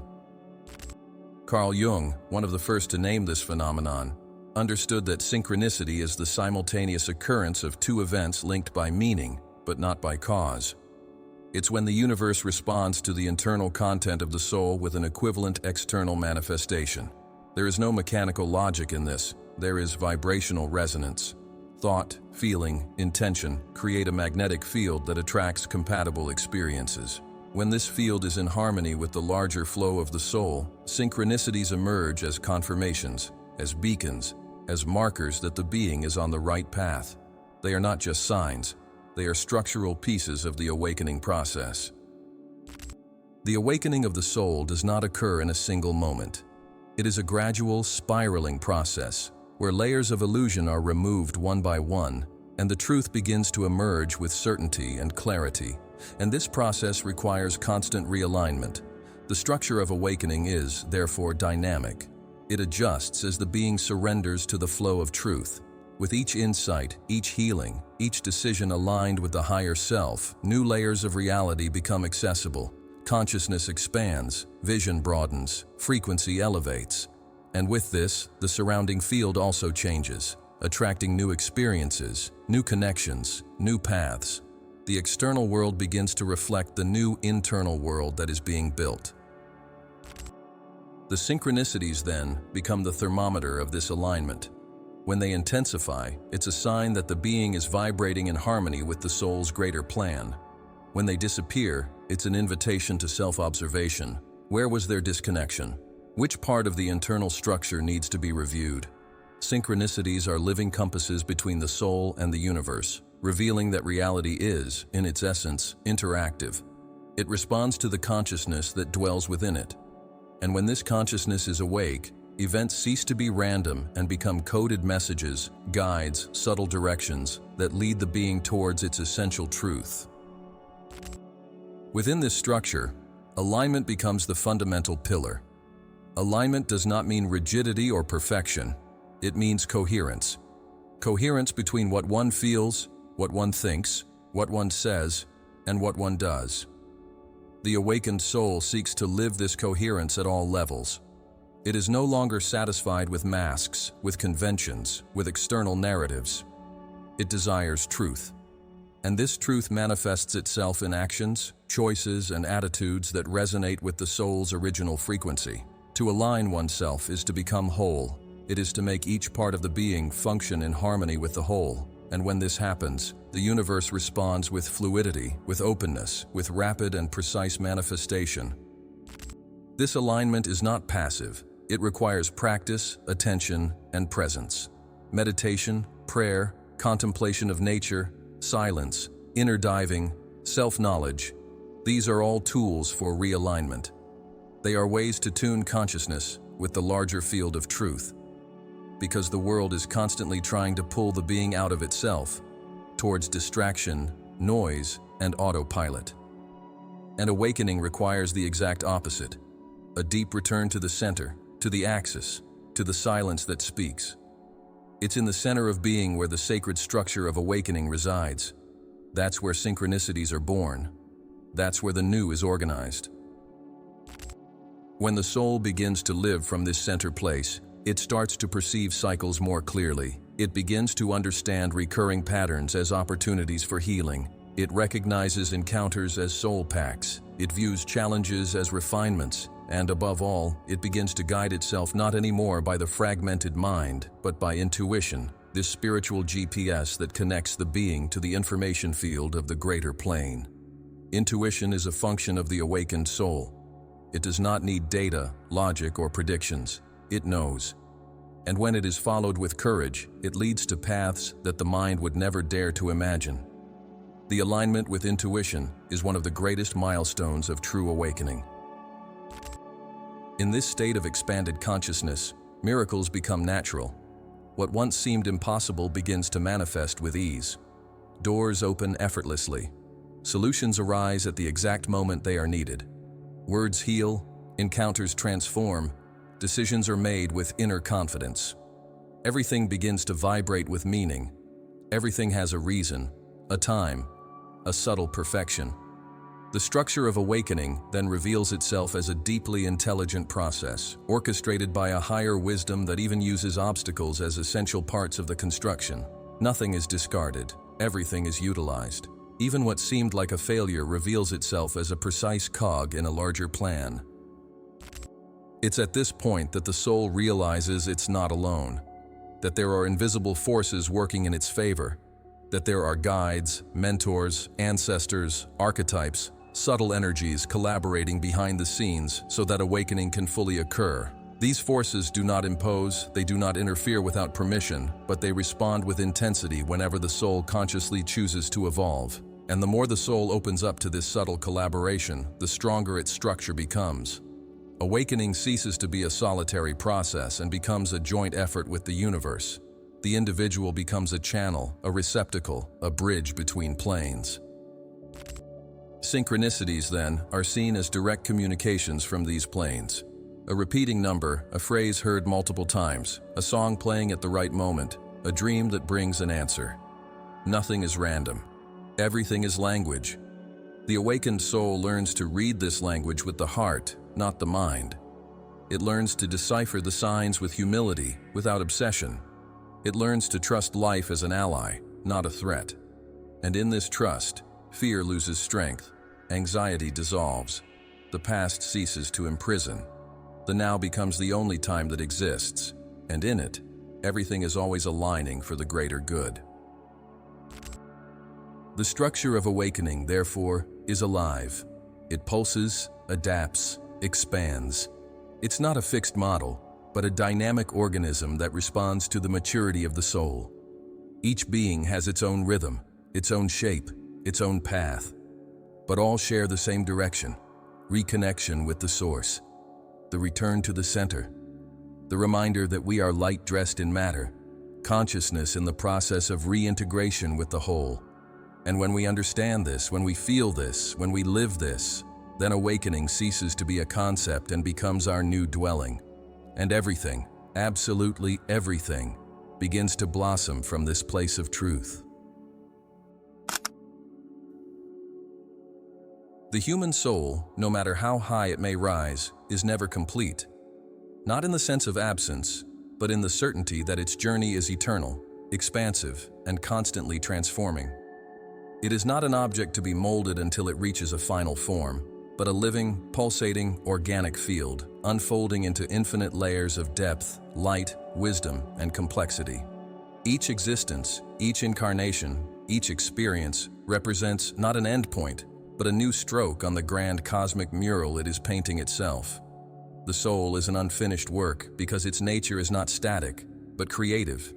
Carl Jung, one of the first to name this phenomenon, understood that synchronicity is the simultaneous occurrence of two events linked by meaning, but not by cause. It's when the universe responds to the internal content of the soul with an equivalent external manifestation. There is no mechanical logic in this, there is vibrational resonance. Thought, feeling, intention create a magnetic field that attracts compatible experiences. When this field is in harmony with the larger flow of the soul, synchronicities emerge as confirmations, as beacons, as markers that the being is on the right path. They are not just signs, they are structural pieces of the awakening process. The awakening of the soul does not occur in a single moment. It is a gradual, spiraling process, where layers of illusion are removed one by one, and the truth begins to emerge with certainty and clarity. And this process requires constant realignment. The structure of awakening is, therefore, dynamic. It adjusts as the being surrenders to the flow of truth. With each insight, each healing, each decision aligned with the higher self, new layers of reality become accessible. Consciousness expands, vision broadens, frequency elevates. And with this, the surrounding field also changes, attracting new experiences, new connections, new paths. The external world begins to reflect the new internal world that is being built. The synchronicities, then, become the thermometer of this alignment. When they intensify, it's a sign that the being is vibrating in harmony with the soul's greater plan. When they disappear, it's an invitation to self-observation. Where was their disconnection? Which part of the internal structure needs to be reviewed? Synchronicities are living compasses between the soul and the universe, revealing that reality is, in its essence, interactive. It responds to the consciousness that dwells within it. And when this consciousness is awake, events cease to be random and become coded messages, guides, subtle directions that lead the being towards its essential truth. Within this structure, alignment becomes the fundamental pillar. Alignment does not mean rigidity or perfection. It means coherence. Coherence between what one feels, what one thinks, what one says, and what one does. The awakened soul seeks to live this coherence at all levels. It is no longer satisfied with masks, with conventions, with external narratives. It desires truth. And this truth manifests itself in actions, choices, and attitudes that resonate with the soul's original frequency. To align oneself is to become whole. It is to make each part of the being function in harmony with the whole. And when this happens, the universe responds with fluidity, with openness, with rapid and precise manifestation. This alignment is not passive. It requires practice, attention, and presence. Meditation, prayer, contemplation of nature, silence, inner diving, self-knowledge. These are all tools for realignment. They are ways to tune consciousness with the larger field of truth. Because the world is constantly trying to pull the being out of itself, towards distraction, noise, and autopilot. And awakening requires the exact opposite, a deep return to the center, to the axis, to the silence that speaks. It's in the center of being where the sacred structure of awakening resides. That's where synchronicities are born. That's where the new is organized. When the soul begins to live from this center place, it starts to perceive cycles more clearly. It begins to understand recurring patterns as opportunities for healing. It recognizes encounters as soul pacts. It views challenges as refinements. And above all, it begins to guide itself not anymore by the fragmented mind, but by intuition, this spiritual GPS that connects the being to the information field of the greater plane. Intuition is a function of the awakened soul. It does not need data, logic, or predictions. It knows. And when it is followed with courage, it leads to paths that the mind would never dare to imagine. The alignment with intuition is one of the greatest milestones of true awakening. In this state of expanded consciousness, miracles become natural. What once seemed impossible begins to manifest with ease. Doors open effortlessly. Solutions arise at the exact moment they are needed. Words heal, encounters transform, decisions are made with inner confidence. Everything begins to vibrate with meaning. Everything has a reason, a time, a subtle perfection. The structure of awakening then reveals itself as a deeply intelligent process, orchestrated by a higher wisdom that even uses obstacles as essential parts of the construction. Nothing is discarded, everything is utilized. Even what seemed like a failure reveals itself as a precise cog in a larger plan. It's at this point that the soul realizes it's not alone, that there are invisible forces working in its favor, that there are guides, mentors, ancestors, archetypes, subtle energies collaborating behind the scenes so that awakening can fully occur. These forces do not impose, they do not interfere without permission, but they respond with intensity whenever the soul consciously chooses to evolve. And the more the soul opens up to this subtle collaboration, the stronger its structure becomes. Awakening ceases to be a solitary process and becomes a joint effort with the universe. The individual becomes a channel, a receptacle, a bridge between planes. Synchronicities, then, are seen as direct communications from these planes. A repeating number, a phrase heard multiple times, a song playing at the right moment, a dream that brings an answer. Nothing is random. Everything is language. The awakened soul learns to read this language with the heart, not the mind. It learns to decipher the signs with humility, without obsession. It learns to trust life as an ally, not a threat. And in this trust, fear loses strength, anxiety dissolves, the past ceases to imprison. The now becomes the only time that exists, and in it, everything is always aligning for the greater good. The structure of awakening, therefore, is alive. It pulses, adapts, expands. It's not a fixed model, but a dynamic organism that responds to the maturity of the soul. Each being has its own rhythm, its own shape, its own path, but all share the same direction: reconnection with the source, the return to the center, the reminder that we are light dressed in matter, consciousness in the process of reintegration with the whole. And when we understand this, when we feel this, when we live this, then awakening ceases to be a concept and becomes our new dwelling. And everything, absolutely everything, begins to blossom from this place of truth. The human soul, no matter how high it may rise, is never complete. Not in the sense of absence, but in the certainty that its journey is eternal, expansive, and constantly transforming. It is not an object to be molded until it reaches a final form, but a living, pulsating, organic field, unfolding into infinite layers of depth, light, wisdom, and complexity. Each existence, each incarnation, each experience represents not an endpoint, but a new stroke on the grand cosmic mural it is painting itself. The soul is an unfinished work because its nature is not static, but creative.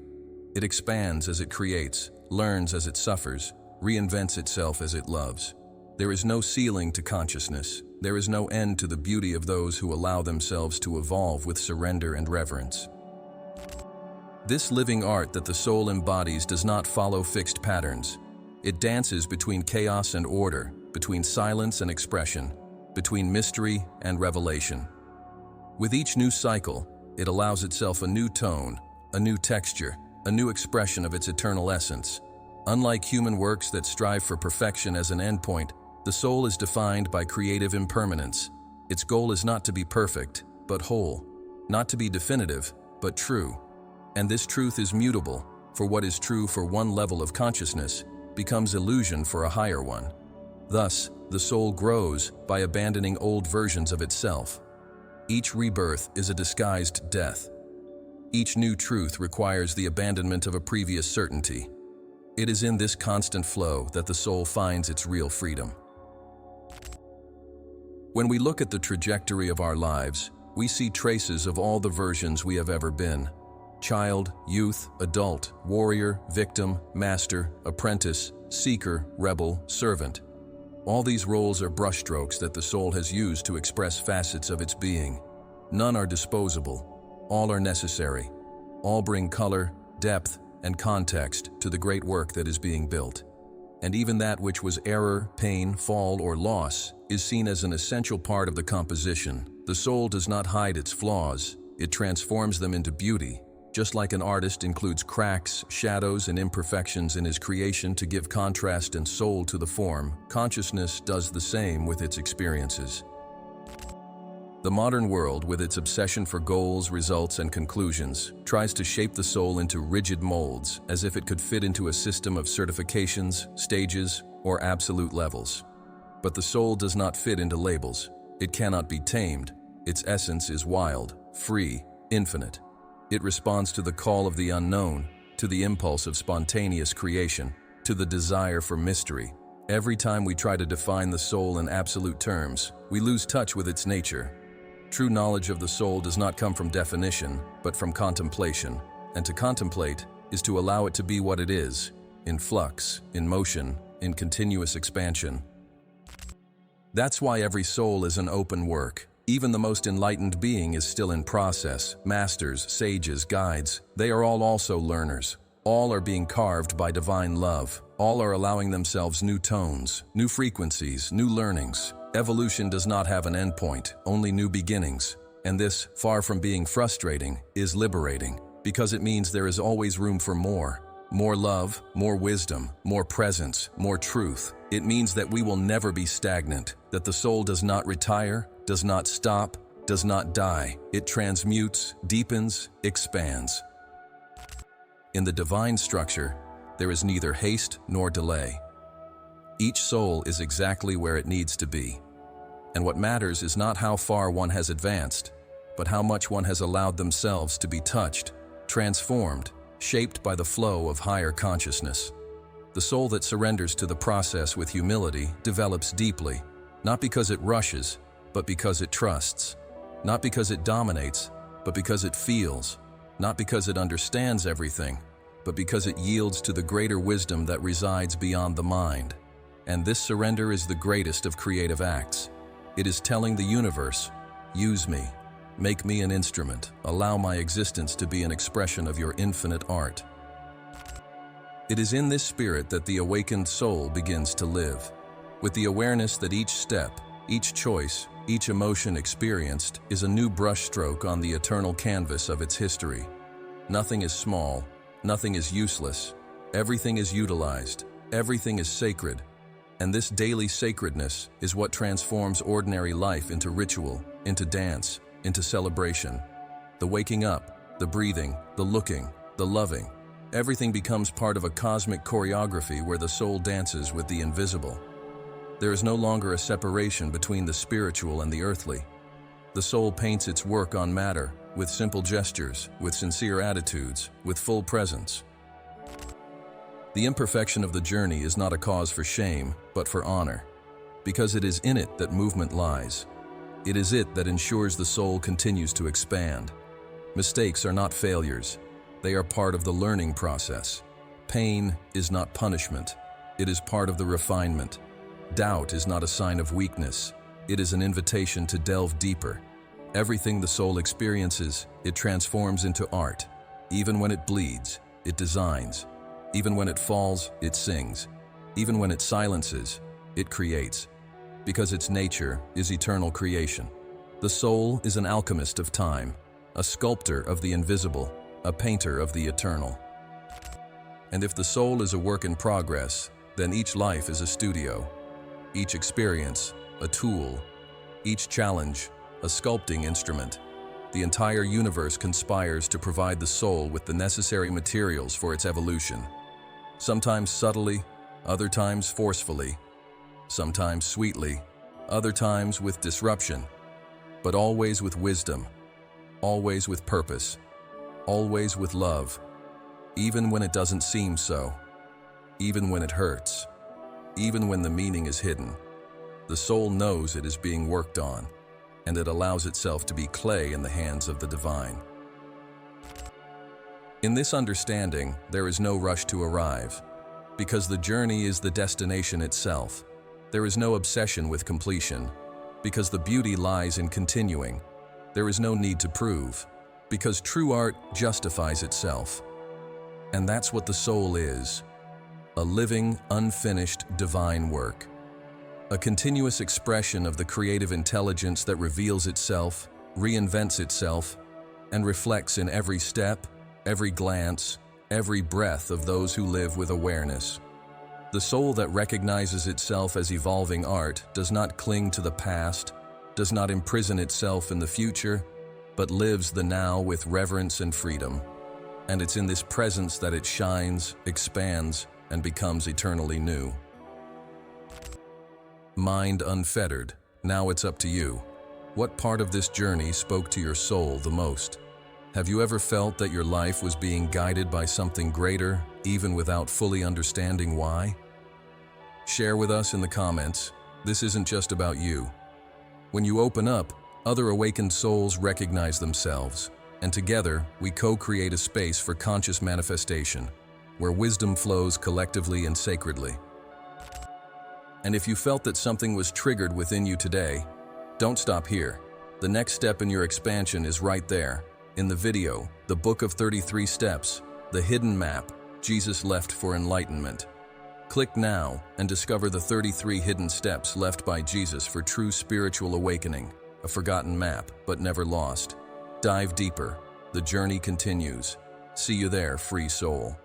It expands as it creates, learns as it suffers, reinvents itself as it loves. There is no ceiling to consciousness. There is no end to the beauty of those who allow themselves to evolve with surrender and reverence. This living art that the soul embodies does not follow fixed patterns. It dances between chaos and order, between silence and expression, between mystery and revelation. With each new cycle, it allows itself a new tone, a new texture, a new expression of its eternal essence. Unlike human works that strive for perfection as an endpoint, the soul is defined by creative impermanence. Its goal is not to be perfect, but whole, not to be definitive, but true. And this truth is mutable, for what is true for one level of consciousness becomes illusion for a higher one. Thus, the soul grows by abandoning old versions of itself. Each rebirth is a disguised death. Each new truth requires the abandonment of a previous certainty. It is in this constant flow that the soul finds its real freedom. When we look at the trajectory of our lives, we see traces of all the versions we have ever been. Child, youth, adult, warrior, victim, master, apprentice, seeker, rebel, servant. All these roles are brushstrokes that the soul has used to express facets of its being. None are disposable. All are necessary. All bring color, depth, and context to the great work that is being built. And even that which was error, pain, fall, or loss is seen as an essential part of the composition. The soul does not hide its flaws. It transforms them into beauty. Just like an artist includes cracks, shadows, and imperfections in his creation to give contrast and soul to the form, consciousness does the same with its experiences. The modern world, with its obsession for goals, results, and conclusions, tries to shape the soul into rigid molds, as if it could fit into a system of certifications, stages, or absolute levels. But the soul does not fit into labels. It cannot be tamed. Its essence is wild, free, infinite. It responds to the call of the unknown, to the impulse of spontaneous creation, to the desire for mystery. Every time we try to define the soul in absolute terms, we lose touch with its nature. True knowledge of the soul does not come from definition, but from contemplation. And to contemplate is to allow it to be what it is, in flux, in motion, in continuous expansion. That's why every soul is an open work. Even the most enlightened being is still in process. Masters, sages, guides, they are all also learners. All are being carved by divine love. All are allowing themselves new tones, new frequencies, new learnings. Evolution does not have an endpoint, only new beginnings. And this, far from being frustrating, is liberating, because it means there is always room for more. More love, more wisdom, more presence, more truth. It means that we will never be stagnant, that the soul does not retire, does not stop, does not die. It transmutes, deepens, expands. In the divine structure, there is neither haste nor delay. Each soul is exactly where it needs to be. And what matters is not how far one has advanced, but how much one has allowed themselves to be touched, transformed, shaped by the flow of higher consciousness. The soul that surrenders to the process with humility develops deeply, not because it rushes, but because it trusts. Not because it dominates, but because it feels. Not because it understands everything, but because it yields to the greater wisdom that resides beyond the mind. And this surrender is the greatest of creative acts. It is telling the universe, use me. Make me an instrument. Allow my existence to be an expression of your infinite art. It is in this spirit that the awakened soul begins to live, with the awareness that each step, each choice, each emotion experienced is a new brushstroke on the eternal canvas of its history. Nothing is small, nothing is useless, everything is utilized, everything is sacred, and this daily sacredness is what transforms ordinary life into ritual, into dance, into celebration. The waking up, the breathing, the looking, the loving, everything becomes part of a cosmic choreography where the soul dances with the invisible. There is no longer a separation between the spiritual and the earthly. The soul paints its work on matter, with simple gestures, with sincere attitudes, with full presence. The imperfection of the journey is not a cause for shame, but for honor, because it is in it that movement lies. It is it that ensures the soul continues to expand. Mistakes are not failures. They are part of the learning process. Pain is not punishment. It is part of the refinement. Doubt is not a sign of weakness. It is an invitation to delve deeper. Everything the soul experiences, it transforms into art. Even when it bleeds, it designs. Even when it falls, it sings. Even when it silences, it creates. Because its nature is eternal creation. The soul is an alchemist of time, a sculptor of the invisible, a painter of the eternal. And if the soul is a work in progress, then each life is a studio. Each experience, a tool. Each challenge, a sculpting instrument. The entire universe conspires to provide the soul with the necessary materials for its evolution. Sometimes subtly, other times forcefully. Sometimes sweetly, other times with disruption. But always with wisdom. Always with purpose. Always with love. Even when it doesn't seem so. Even when it hurts. Even when the meaning is hidden, the soul knows it is being worked on, and it allows itself to be clay in the hands of the divine. In this understanding, there is no rush to arrive, because the journey is the destination itself. There is no obsession with completion, because the beauty lies in continuing. There is no need to prove, because true art justifies itself. And that's what the soul is. A living, unfinished, divine work. A continuous expression of the creative intelligence that reveals itself, reinvents itself, and reflects in every step, every glance, every breath of those who live with awareness. The soul that recognizes itself as evolving art does not cling to the past, does not imprison itself in the future, but lives the now with reverence and freedom. And it's in this presence that it shines, expands, and becomes eternally new. Mind unfettered. Now it's up to you. What part of this journey spoke to your soul the most? Have you ever felt that your life was being guided by something greater, even without fully understanding why? Share with us in the comments. This isn't just about you. When you open up, other awakened souls recognize themselves, and together we co-create a space for conscious manifestation, where wisdom flows collectively and sacredly. And if you felt that something was triggered within you today, don't stop here. The next step in your expansion is right there, in the video, the Book of 33 Steps, the hidden map Jesus left for enlightenment. Click now and discover the 33 hidden steps left by Jesus for true spiritual awakening, a forgotten map, but never lost. Dive deeper. The journey continues. See you there, free soul.